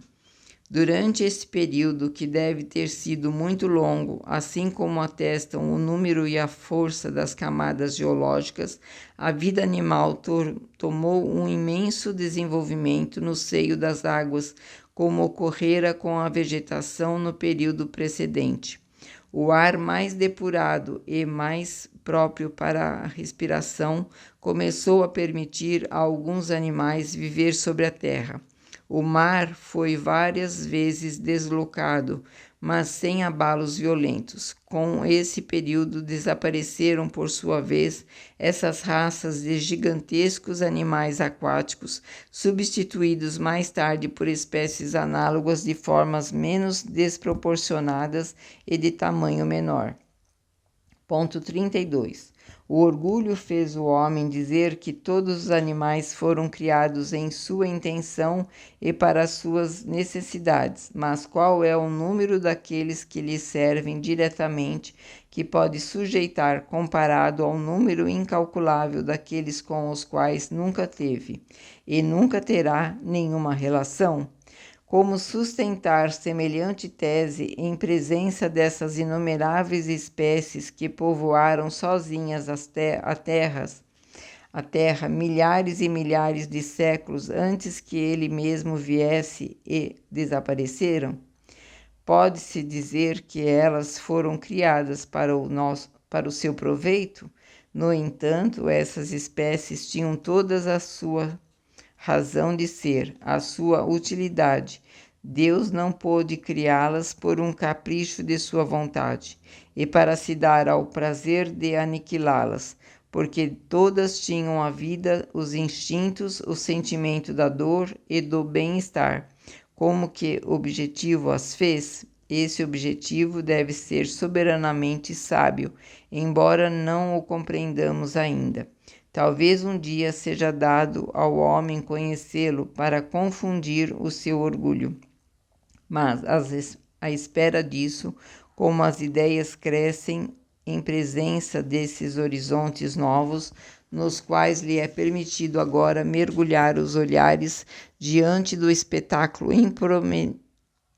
Durante esse período, que deve ter sido muito longo, assim como atestam o número e a força das camadas geológicas, a vida animal tomou um imenso desenvolvimento no seio das águas, como ocorrera com a vegetação no período precedente. O ar mais depurado e mais próprio para a respiração começou a permitir a alguns animais viver sobre a terra. O mar foi várias vezes deslocado, mas sem abalos violentos. Com esse período desapareceram, por sua vez, essas raças de gigantescos animais aquáticos, substituídos mais tarde por espécies análogas de formas menos desproporcionadas e de tamanho menor. Ponto 32. O orgulho fez o homem dizer que todos os animais foram criados em sua intenção e para suas necessidades, mas qual é o número daqueles que lhe servem diretamente, que pode sujeitar comparado ao número incalculável daqueles com os quais nunca teve e nunca terá nenhuma relação? Como sustentar semelhante tese em presença dessas inumeráveis espécies que povoaram sozinhas a Terra milhares e milhares de séculos antes que ele mesmo viesse e desapareceram? Pode-se dizer que elas foram criadas para o seu proveito? No entanto, essas espécies tinham todas a sua razão de ser, a sua utilidade. Deus não pôde criá-las por um capricho de sua vontade e para se dar ao prazer de aniquilá-las, porque todas tinham a vida, os instintos, o sentimento da dor e do bem-estar. Como que objetivo as fez? Esse objetivo deve ser soberanamente sábio, embora não o compreendamos ainda. Talvez um dia seja dado ao homem conhecê-lo para confundir o seu orgulho. Mas, à espera disso, como as ideias crescem em presença desses horizontes novos, nos quais lhe é permitido agora mergulhar os olhares diante do espetáculo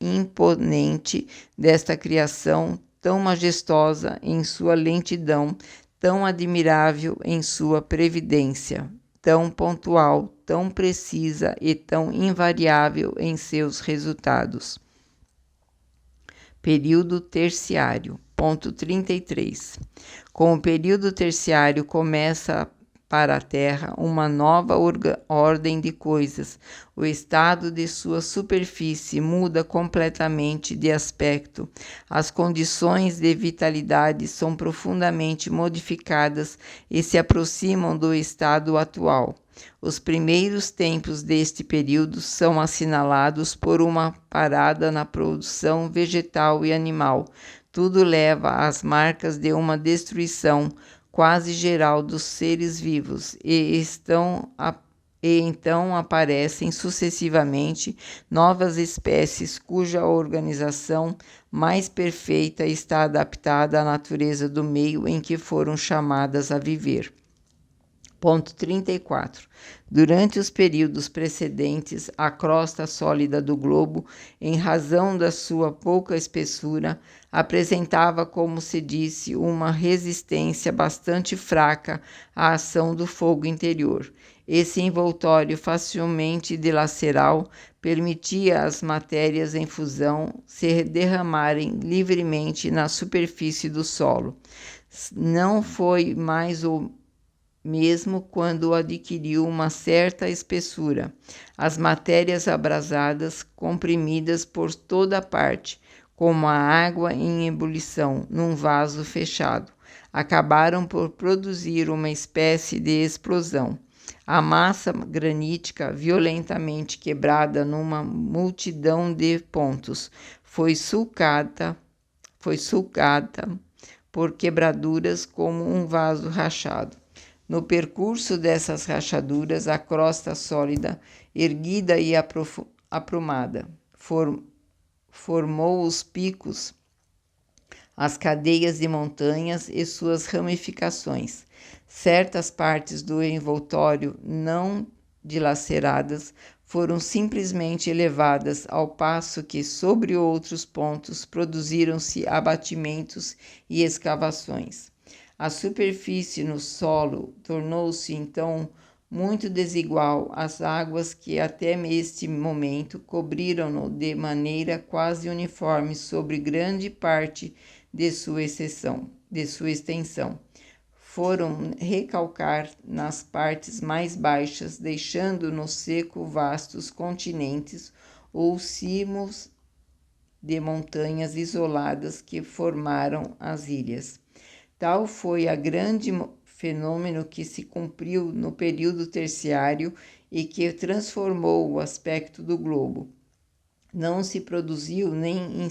imponente desta criação tão majestosa em sua lentidão, tão admirável em sua previdência, tão pontual, tão precisa e tão invariável em seus resultados. Período terciário. Ponto 33. Com o período terciário começa para a Terra uma nova ordem de coisas. O estado de sua superfície muda completamente de aspecto. As condições de vitalidade são profundamente modificadas e se aproximam do estado atual. Os primeiros tempos deste período são assinalados por uma parada na produção vegetal e animal. Tudo leva às marcas de uma destruição quase geral dos seres vivos e então aparecem sucessivamente novas espécies cuja organização mais perfeita está adaptada à natureza do meio em que foram chamadas a viver. Ponto 34. Durante os períodos precedentes, a crosta sólida do globo, em razão da sua pouca espessura, apresentava, como se disse, uma resistência bastante fraca à ação do fogo interior. Esse envoltório facilmente dilaceral permitia às matérias em fusão se derramarem livremente na superfície do solo. Não foi mais o mesmo quando adquiriu uma certa espessura. As matérias abrasadas, comprimidas por toda parte, como a água em ebulição num vaso fechado, acabaram por produzir uma espécie de explosão. A massa granítica, violentamente quebrada numa multidão de pontos, foi sulcada por quebraduras como um vaso rachado. No percurso dessas rachaduras, a crosta sólida, erguida e aprumada, formou os picos, as cadeias de montanhas e suas ramificações. Certas partes do envoltório não dilaceradas foram simplesmente elevadas, ao passo que sobre outros pontos produziram-se abatimentos e escavações. A superfície no solo tornou-se então muito desigual. As águas que até este momento cobriram-no de maneira quase uniforme sobre grande parte de sua extensão foram recalcar nas partes mais baixas, deixando no seco vastos continentes ou cimos de montanhas isoladas que formaram as ilhas. Tal foi a grande fenômeno que se cumpriu no período terciário e que transformou o aspecto do globo. Não se produziu nem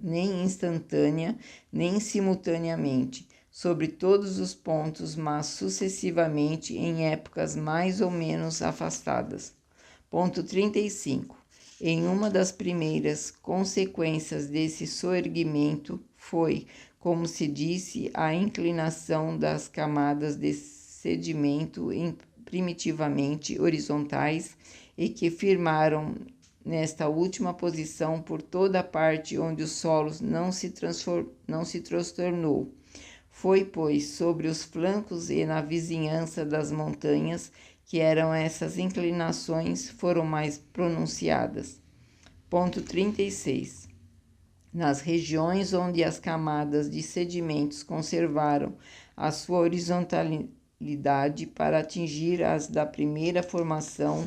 instantânea, nem simultaneamente, sobre todos os pontos, mas sucessivamente em épocas mais ou menos afastadas. Ponto 35. Em uma das primeiras consequências desse soerguimento foi, como se disse, a inclinação das camadas de sedimento primitivamente horizontais e que firmaram nesta última posição por toda a parte onde o solo não se transtornou. Foi, pois, sobre os flancos e na vizinhança das montanhas que essas inclinações foram mais pronunciadas. Ponto 36. Nas regiões onde as camadas de sedimentos conservaram a sua horizontalidade para atingir as da primeira formação,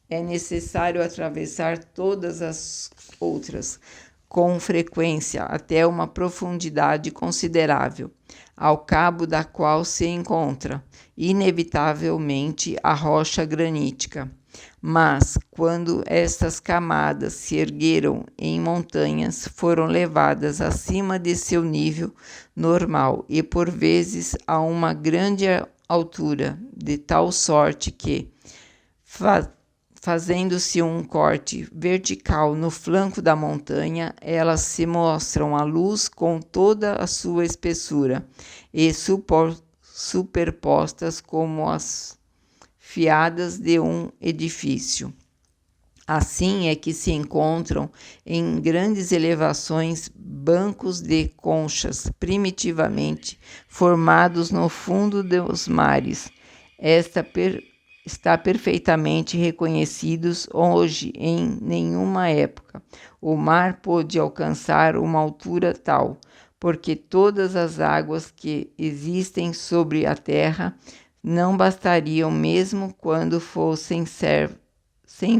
é necessário atravessar todas as outras, com frequência até uma profundidade considerável, ao cabo da qual se encontra, inevitavelmente, a rocha granítica. Mas, quando estas camadas se ergueram em montanhas, foram levadas acima de seu nível normal e, por vezes, a uma grande altura, de tal sorte que, fazendo-se um corte vertical no flanco da montanha, elas se mostram à luz com toda a sua espessura e superpostas como as fiadas de um edifício. Assim é que se encontram em grandes elevações bancos de conchas primitivamente formados no fundo dos mares. Está perfeitamente reconhecidos hoje. Em nenhuma época o mar pôde alcançar uma altura tal, porque todas as águas que existem sobre a terra não bastariam mesmo quando fossem 100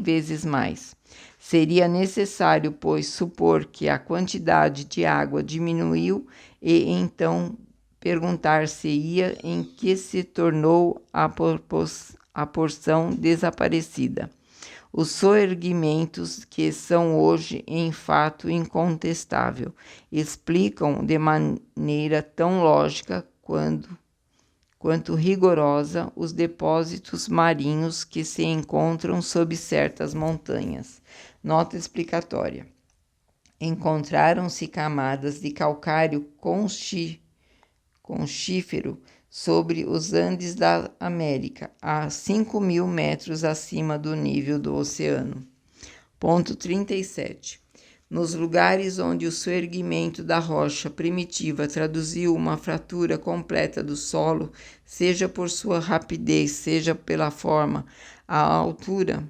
vezes mais. Seria necessário, pois, supor que a quantidade de água diminuiu e então perguntar-se-ia em que se tornou a porção desaparecida. Os soerguimentos, que são hoje em fato incontestável, explicam de maneira tão lógica quanto rigorosa os depósitos marinhos que se encontram sob certas montanhas. Nota explicatória. Encontraram-se camadas de calcário conchífero sobre os Andes da América, a 5.000 metros acima do nível do oceano. Ponto 37. Nos lugares onde o soerguimento da rocha primitiva traduziu uma fratura completa do solo, seja por sua rapidez, seja pela forma, a altura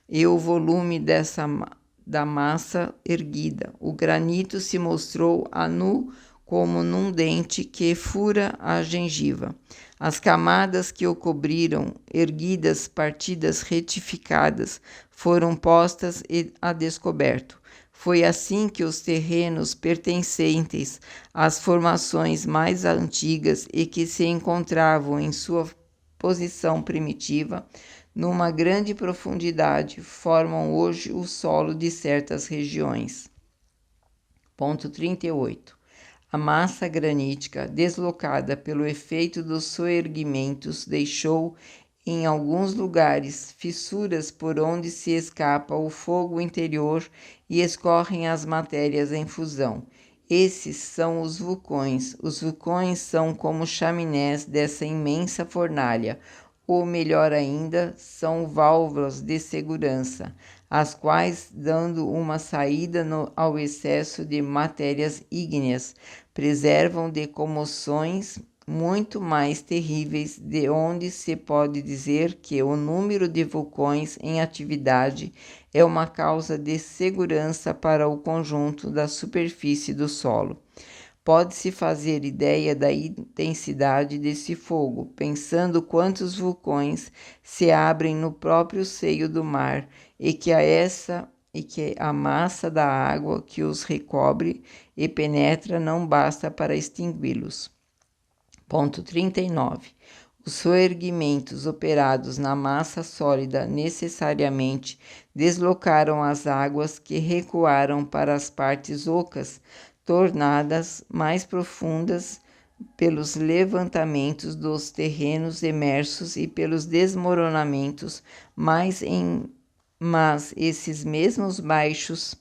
e o volume da massa erguida, o granito se mostrou a nu como num dente que fura a gengiva. As camadas que o cobriram, erguidas, partidas, retificadas, foram postas a descoberto. Foi assim que os terrenos pertencentes às formações mais antigas e que se encontravam em sua posição primitiva, numa grande profundidade, formam hoje o solo de certas regiões. Ponto 38. A massa granítica, deslocada pelo efeito dos soerguimentos, deixou em alguns lugares fissuras por onde se escapa o fogo interior e escorrem as matérias em fusão. Esses são os vulcões. Os vulcões são como chaminés dessa imensa fornalha, ou melhor ainda, são válvulas de segurança, as quais, dando uma saída ao excesso de matérias ígneas, preservam de comoções muito mais terríveis, de onde se pode dizer que o número de vulcões em atividade é uma causa de segurança para o conjunto da superfície do solo. Pode-se fazer ideia da intensidade desse fogo, pensando quantos vulcões se abrem no próprio seio do mar e que a massa da água que os recobre e penetra não basta para extingui-los. Ponto 39. Os soerguimentos operados na massa sólida necessariamente deslocaram as águas que recuaram para as partes ocas, tornadas mais profundas pelos levantamentos dos terrenos emersos e pelos desmoronamentos, mas esses mesmos baixios,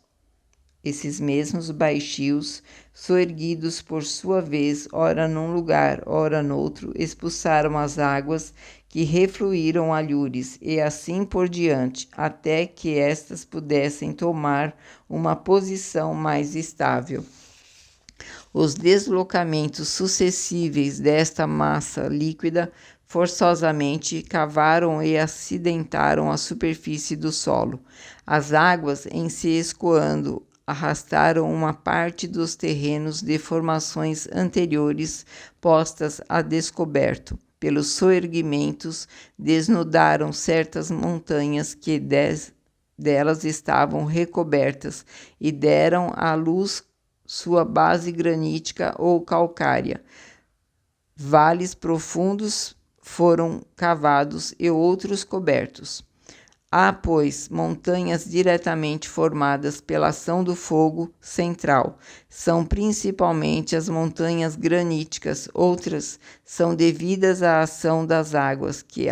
soerguidos por sua vez, ora num lugar, ora noutro, expulsaram as águas que refluíram alhures, e assim por diante, até que estas pudessem tomar uma posição mais estável. Os deslocamentos sucessivos desta massa líquida forçosamente cavaram e acidentaram a superfície do solo. As águas, em se escoando, arrastaram uma parte dos terrenos de formações anteriores postas a descoberto. Pelos soerguimentos, desnudaram certas montanhas que delas estavam recobertas e deram à luz sua base granítica ou calcária. Vales profundos foram cavados e outros cobertos. Há, pois, montanhas diretamente formadas pela ação do fogo central. São principalmente as montanhas graníticas, outras são devidas à ação das águas, que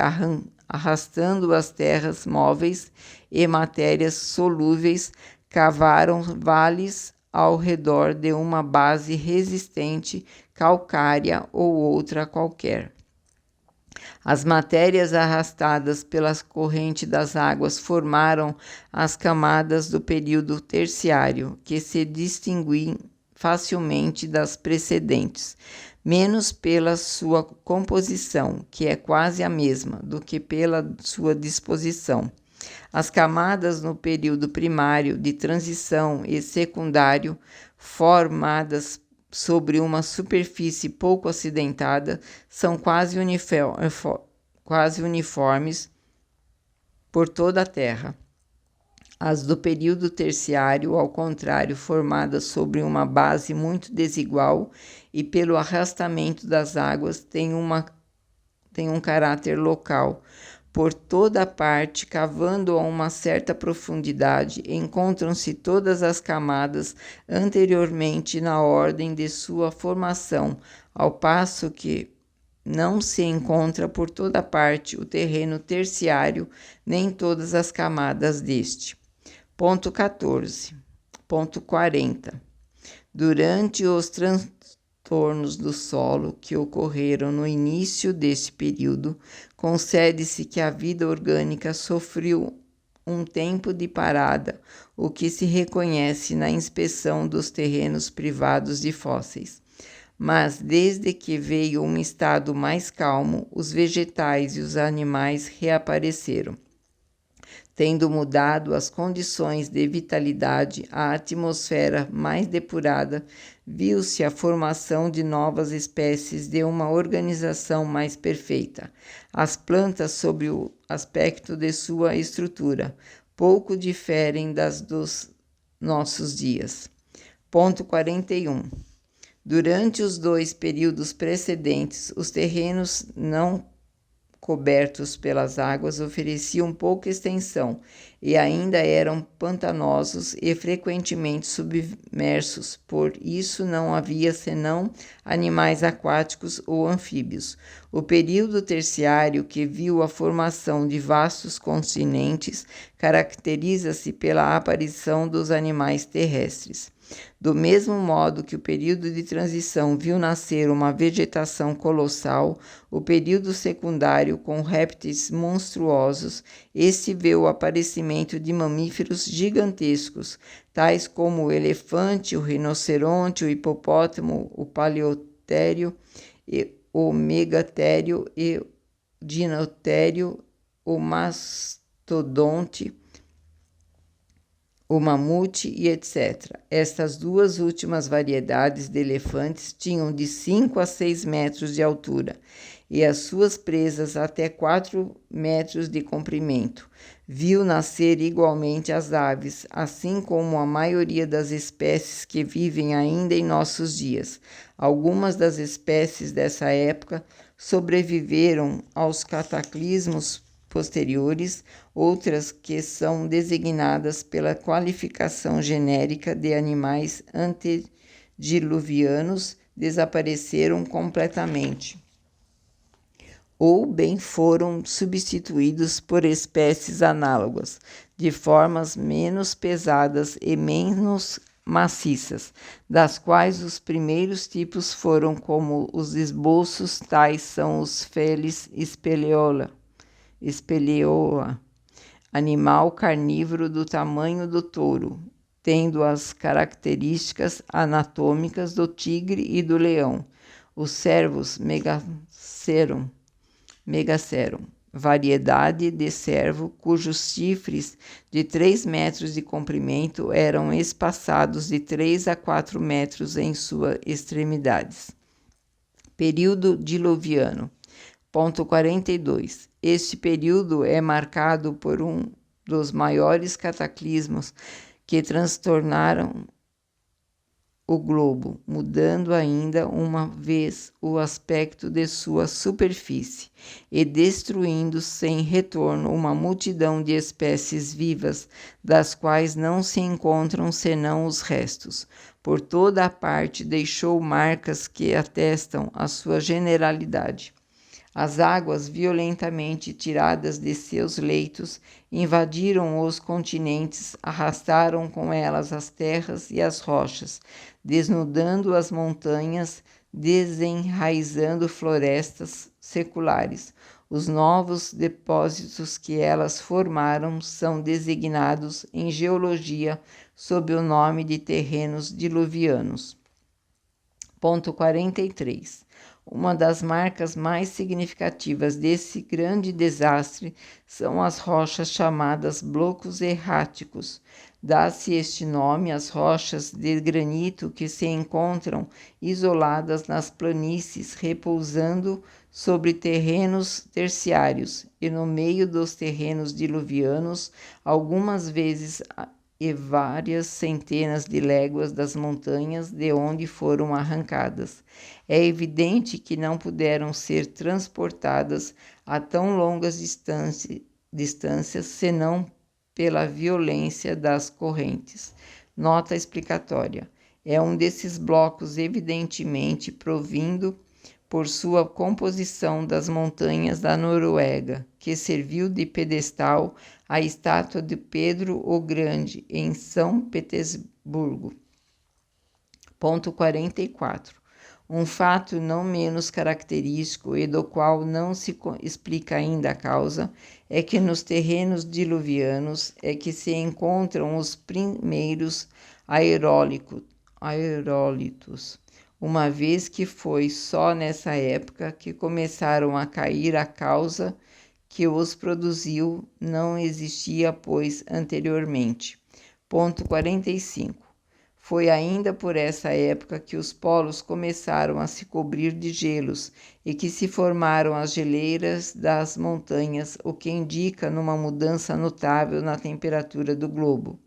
arrastando as terras móveis e matérias solúveis, cavaram vales ao redor de uma base resistente, calcária ou outra qualquer. As matérias arrastadas pelas correntes das águas formaram as camadas do período terciário, que se distinguem facilmente das precedentes, menos pela sua composição, que é quase a mesma, do que pela sua disposição. As camadas no período primário, de transição e secundário, formadas sobre uma superfície pouco acidentada, são quase uniformes por toda a Terra. As do período terciário, ao contrário, formadas sobre uma base muito desigual e pelo arrastamento das águas, têm um caráter local. Por toda a parte, cavando a uma certa profundidade, encontram-se todas as camadas anteriormente na ordem de sua formação, ao passo que não se encontra por toda parte o terreno terciário, nem todas as camadas deste. Ponto 14. Ponto 40. Durante os transtornos do solo que ocorreram no início deste período, concede-se que a vida orgânica sofreu um tempo de parada, o que se reconhece na inspeção dos terrenos privados de fósseis. Mas desde que veio um estado mais calmo, os vegetais e os animais reapareceram. Tendo mudado as condições de vitalidade, a atmosfera mais depurada, viu-se a formação de novas espécies de uma organização mais perfeita. As plantas, sob o aspecto de sua estrutura, pouco diferem das dos nossos dias. Ponto 41. Durante os 2 períodos precedentes, os terrenos não cobertos pelas águas ofereciam pouca extensão e ainda eram pantanosos e frequentemente submersos, por isso não havia senão animais aquáticos ou anfíbios. O período terciário, que viu a formação de vastos continentes, caracteriza-se pela aparição dos animais terrestres. Do mesmo modo que o período de transição viu nascer uma vegetação colossal, o período secundário, com répteis monstruosos, este vê o aparecimento de mamíferos gigantescos, tais como o elefante, o rinoceronte, o hipopótamo, o paleotério, o megatério e o dinotério, o mastodonte, o mamute e etc. Estas duas últimas variedades de elefantes tinham de 5 a 6 metros de altura e as suas presas até 4 metros de comprimento. Viu nascer igualmente as aves, assim como a maioria das espécies que vivem ainda em nossos dias. Algumas das espécies dessa época sobreviveram aos cataclismos posteriores, outras que são designadas pela qualificação genérica de animais antediluvianos desapareceram completamente, ou bem foram substituídos por espécies análogas, de formas menos pesadas e menos maciças, das quais os primeiros tipos foram como os esboços, tais são os Felis espeleoa, animal carnívoro do tamanho do touro, tendo as características anatômicas do tigre e do leão. Os cervos megacerum, variedade de cervo cujos chifres de 3 metros de comprimento eram espaçados de 3 a 4 metros em suas extremidades. Período diluviano. Ponto 42. Este período é marcado por um dos maiores cataclismos que transtornaram o globo, mudando ainda uma vez o aspecto de sua superfície e destruindo sem retorno uma multidão de espécies vivas, das quais não se encontram senão os restos. Por toda a parte deixou marcas que atestam a sua generalidade. As águas, violentamente tiradas de seus leitos, invadiram os continentes, arrastaram com elas as terras e as rochas, desnudando as montanhas, desenraizando florestas seculares. Os novos depósitos que elas formaram são designados em geologia sob o nome de terrenos diluvianos. Ponto 43. Uma das marcas mais significativas desse grande desastre são as rochas chamadas blocos erráticos. Dá-se este nome às rochas de granito que se encontram isoladas nas planícies, repousando sobre terrenos terciários e no meio dos terrenos diluvianos, algumas vezes e várias centenas de léguas das montanhas de onde foram arrancadas. É evidente que não puderam ser transportadas a tão longas distâncias senão pela violência das correntes. Nota explicatória. É um desses blocos evidentemente provindo por sua composição das montanhas da Noruega, que serviu de pedestal à estátua de Pedro o Grande em São Petersburgo. Ponto 44. Um fato não menos característico e do qual não se explica ainda a causa é que nos terrenos diluvianos é que se encontram os primeiros aerólitos, uma vez que foi só nessa época que começaram a cair a causa que os produziu não existia, pois, anteriormente. Ponto 45. Foi ainda por essa época que os polos começaram a se cobrir de gelos e que se formaram as geleiras das montanhas, o que indica numa mudança notável na temperatura do globo.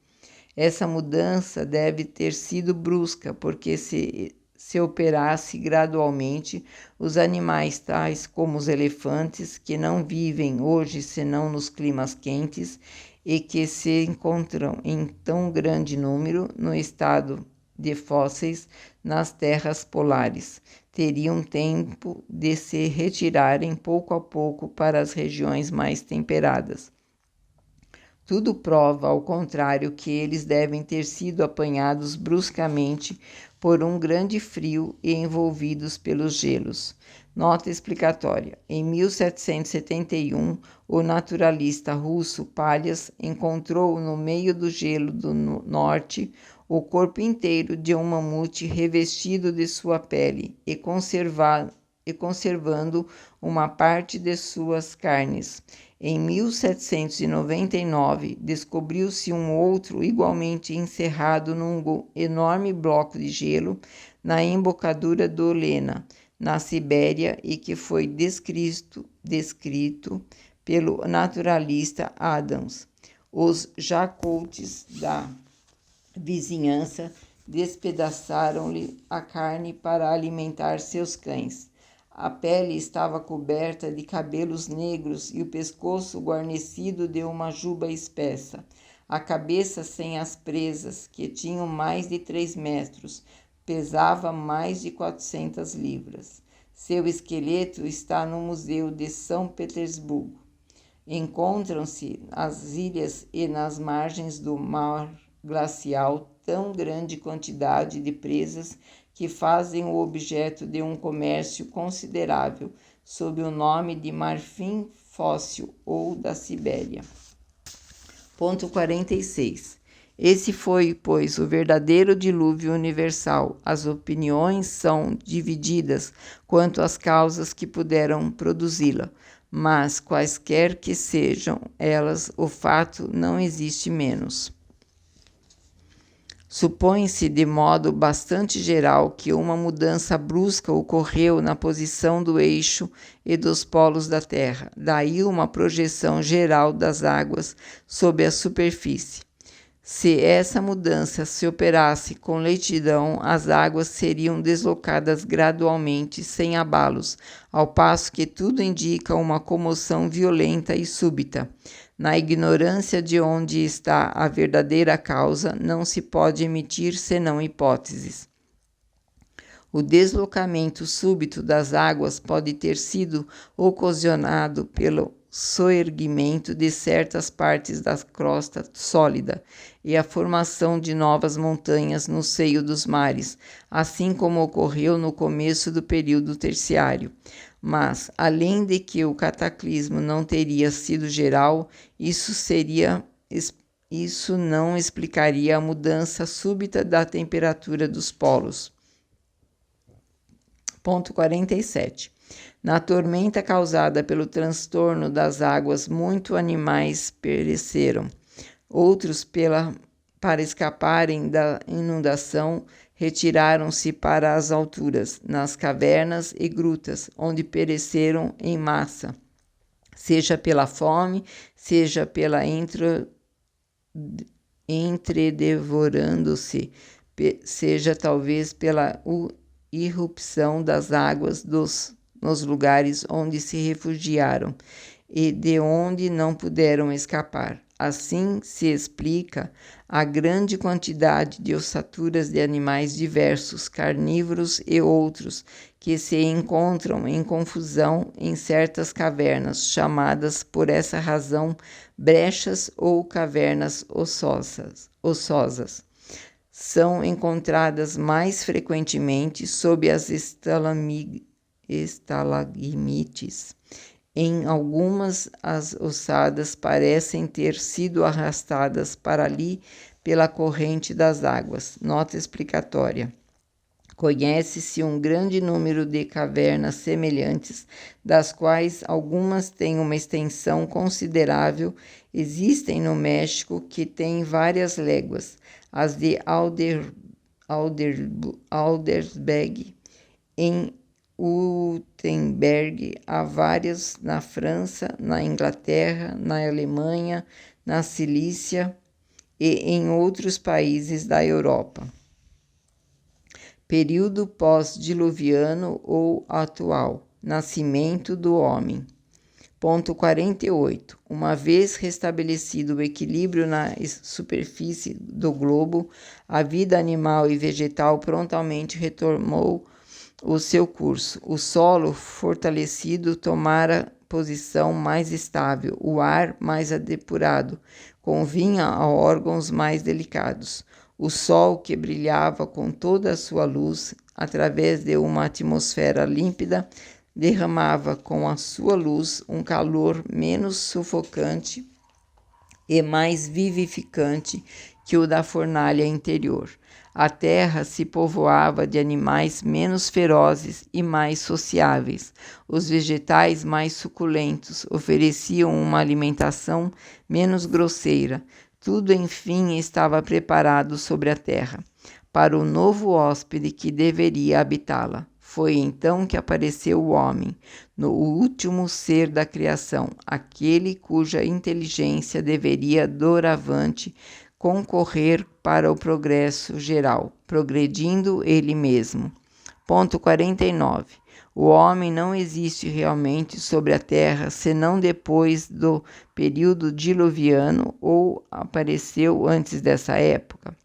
Essa mudança deve ter sido brusca, porque se operasse gradualmente, os animais tais como os elefantes, que não vivem hoje senão nos climas quentes e que se encontram em tão grande número no estado de fósseis nas terras polares, teriam tempo de se retirarem pouco a pouco para as regiões mais temperadas. Tudo prova, ao contrário, que eles devem ter sido apanhados bruscamente por um grande frio e envolvidos pelos gelos. Nota explicatória. Em 1771, o naturalista russo Pallas encontrou no meio do gelo do norte o corpo inteiro de um mamute revestido de sua pele e conservando uma parte de suas carnes. Em 1799, descobriu-se um outro igualmente encerrado num enorme bloco de gelo na embocadura do Lena, na Sibéria, e que foi descrito pelo naturalista Adams. Os jacoutes da vizinhança despedaçaram-lhe a carne para alimentar seus cães. A pele estava coberta de cabelos negros e o pescoço guarnecido de uma juba espessa. A cabeça sem as presas, que tinham mais de 3 metros, pesava mais de 400 libras. Seu esqueleto está no Museu de São Petersburgo. Encontram-se nas ilhas e nas margens do mar glacial tão grande quantidade de presas que fazem o objeto de um comércio considerável, sob o nome de marfim fóssil ou da Sibéria. Ponto 46. Esse foi, pois, o verdadeiro dilúvio universal. As opiniões são divididas quanto às causas que puderam produzi-la, mas, quaisquer que sejam elas, o fato não existe menos. Supõe-se de modo bastante geral que uma mudança brusca ocorreu na posição do eixo e dos polos da Terra, daí uma projeção geral das águas sobre a superfície. Se essa mudança se operasse com lentidão, as águas seriam deslocadas gradualmente, sem abalos, ao passo que tudo indica uma comoção violenta e súbita. Na ignorância de onde está a verdadeira causa, não se pode emitir senão hipóteses. O deslocamento súbito das águas pode ter sido ocasionado pelo soerguimento de certas partes da crosta sólida e a formação de novas montanhas no seio dos mares, assim como ocorreu no começo do período terciário. Mas, além de que o cataclismo não teria sido geral, isso não explicaria a mudança súbita da temperatura dos polos. Ponto 47. Na tormenta causada pelo transtorno das águas, muitos animais pereceram. Outros, para escaparem da inundação, retiraram-se para as alturas, nas cavernas e grutas, onde pereceram em massa, seja pela fome, seja pela entredevorando-se, seja talvez pela irrupção das águas nos lugares onde se refugiaram e de onde não puderam escapar. Assim se explica a grande quantidade de ossaturas de animais diversos, carnívoros e outros, que se encontram em confusão em certas cavernas, chamadas por essa razão brechas ou cavernas ossosas. São encontradas mais frequentemente sob as estalagmites. Em algumas, as ossadas parecem ter sido arrastadas para ali pela corrente das águas. Nota explicatória. Conhece-se um grande número de cavernas semelhantes, das quais algumas têm uma extensão considerável. Existem no México que têm várias léguas. As de Aldersberg, em Württemberg, há várias na França, na Inglaterra, na Alemanha, na Cilícia e em outros países da Europa. Período pós-diluviano ou atual. Nascimento do homem. Ponto 48. Uma vez restabelecido o equilíbrio na superfície do globo, a vida animal e vegetal prontamente retomou o seu curso. O solo fortalecido tomara posição mais estável, o ar mais depurado, convinha a órgãos mais delicados. O sol, que brilhava com toda a sua luz através de uma atmosfera límpida, derramava com a sua luz um calor menos sufocante e mais vivificante que o da fornalha interior. A terra se povoava de animais menos ferozes e mais sociáveis. Os vegetais mais suculentos ofereciam uma alimentação menos grosseira. Tudo, enfim, estava preparado sobre a terra para o novo hóspede que deveria habitá-la. Foi então que apareceu o homem, no último ser da criação, aquele cuja inteligência deveria doravante concorrer para o progresso geral, progredindo ele mesmo. Ponto 49. O homem não existe realmente sobre a Terra senão depois do período diluviano ou apareceu antes dessa época?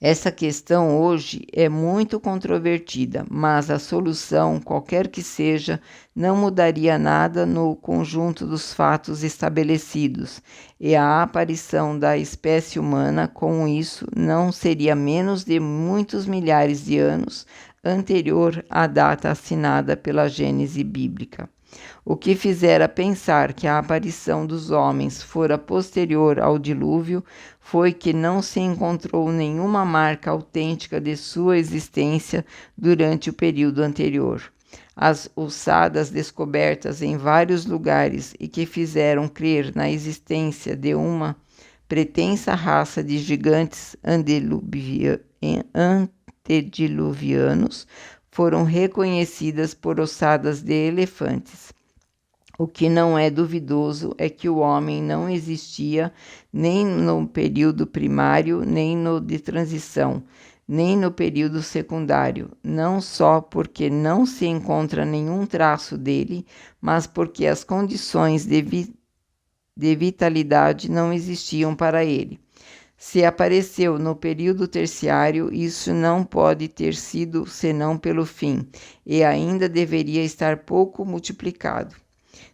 Essa questão hoje é muito controvertida, mas a solução, qualquer que seja, não mudaria nada no conjunto dos fatos estabelecidos, e a aparição da espécie humana, com isso, não seria menos de muitos milhares de anos anterior à data assinada pela Gênese bíblica. O que fizera pensar que a aparição dos homens fora posterior ao dilúvio foi que não se encontrou nenhuma marca autêntica de sua existência durante o período anterior. As ossadas descobertas em vários lugares e que fizeram crer na existência de uma pretensa raça de gigantes antediluvianos foram reconhecidas por ossadas de elefantes. O que não é duvidoso é que o homem não existia nem no período primário, nem no de transição, nem no período secundário, não só porque não se encontra nenhum traço dele, mas porque as condições de vitalidade não existiam para ele. Se apareceu no período terciário, isso não pode ter sido senão pelo fim, e ainda deveria estar pouco multiplicado.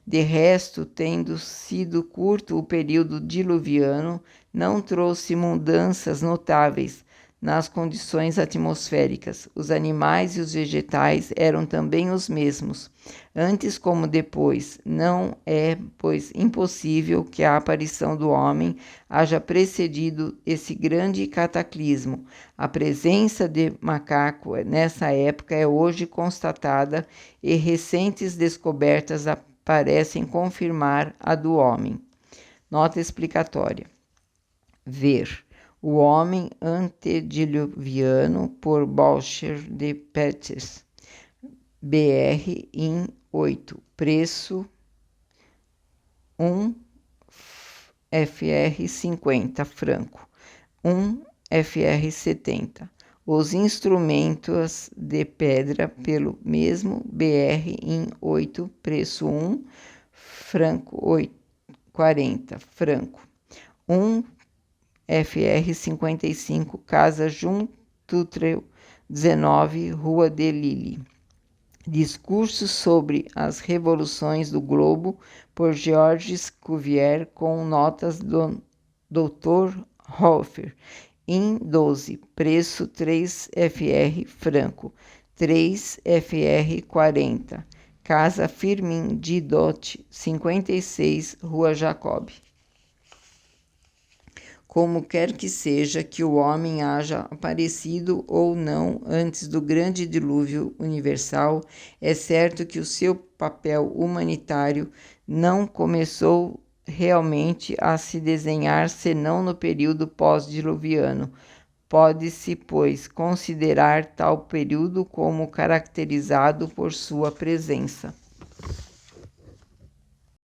De resto, tendo sido curto o período diluviano, não trouxe mudanças notáveis nas condições atmosféricas. Os animais e os vegetais eram também os mesmos, antes como depois. Não é, pois, impossível que a aparição do homem haja precedido esse grande cataclismo. A presença de macaco nessa época é hoje constatada e recentes descobertas parecem confirmar a do homem. Nota explicatória. Ver. O Homem Antediluviano, por Boucher de Peters, BR em 8, preço 1 FR 50 franco, 1 FR 70. Os instrumentos de pedra pelo mesmo BR em 8, preço 1 franco 40 franco, 1 FR 55, Casa Juntutreu 19, Rua de Lille. Discurso sobre as revoluções do globo, por Georges Cuvier, com notas do Dr. Hofer, em 12, preço 3 FR franco, 3 FR 40, Casa Firmin Didot 56, Rua Jacob. Como quer que seja que o homem haja aparecido ou não antes do grande dilúvio universal, é certo que o seu papel humanitário não começou realmente a se desenhar senão no período pós-diluviano. Pode-se, pois, considerar tal período como caracterizado por sua presença.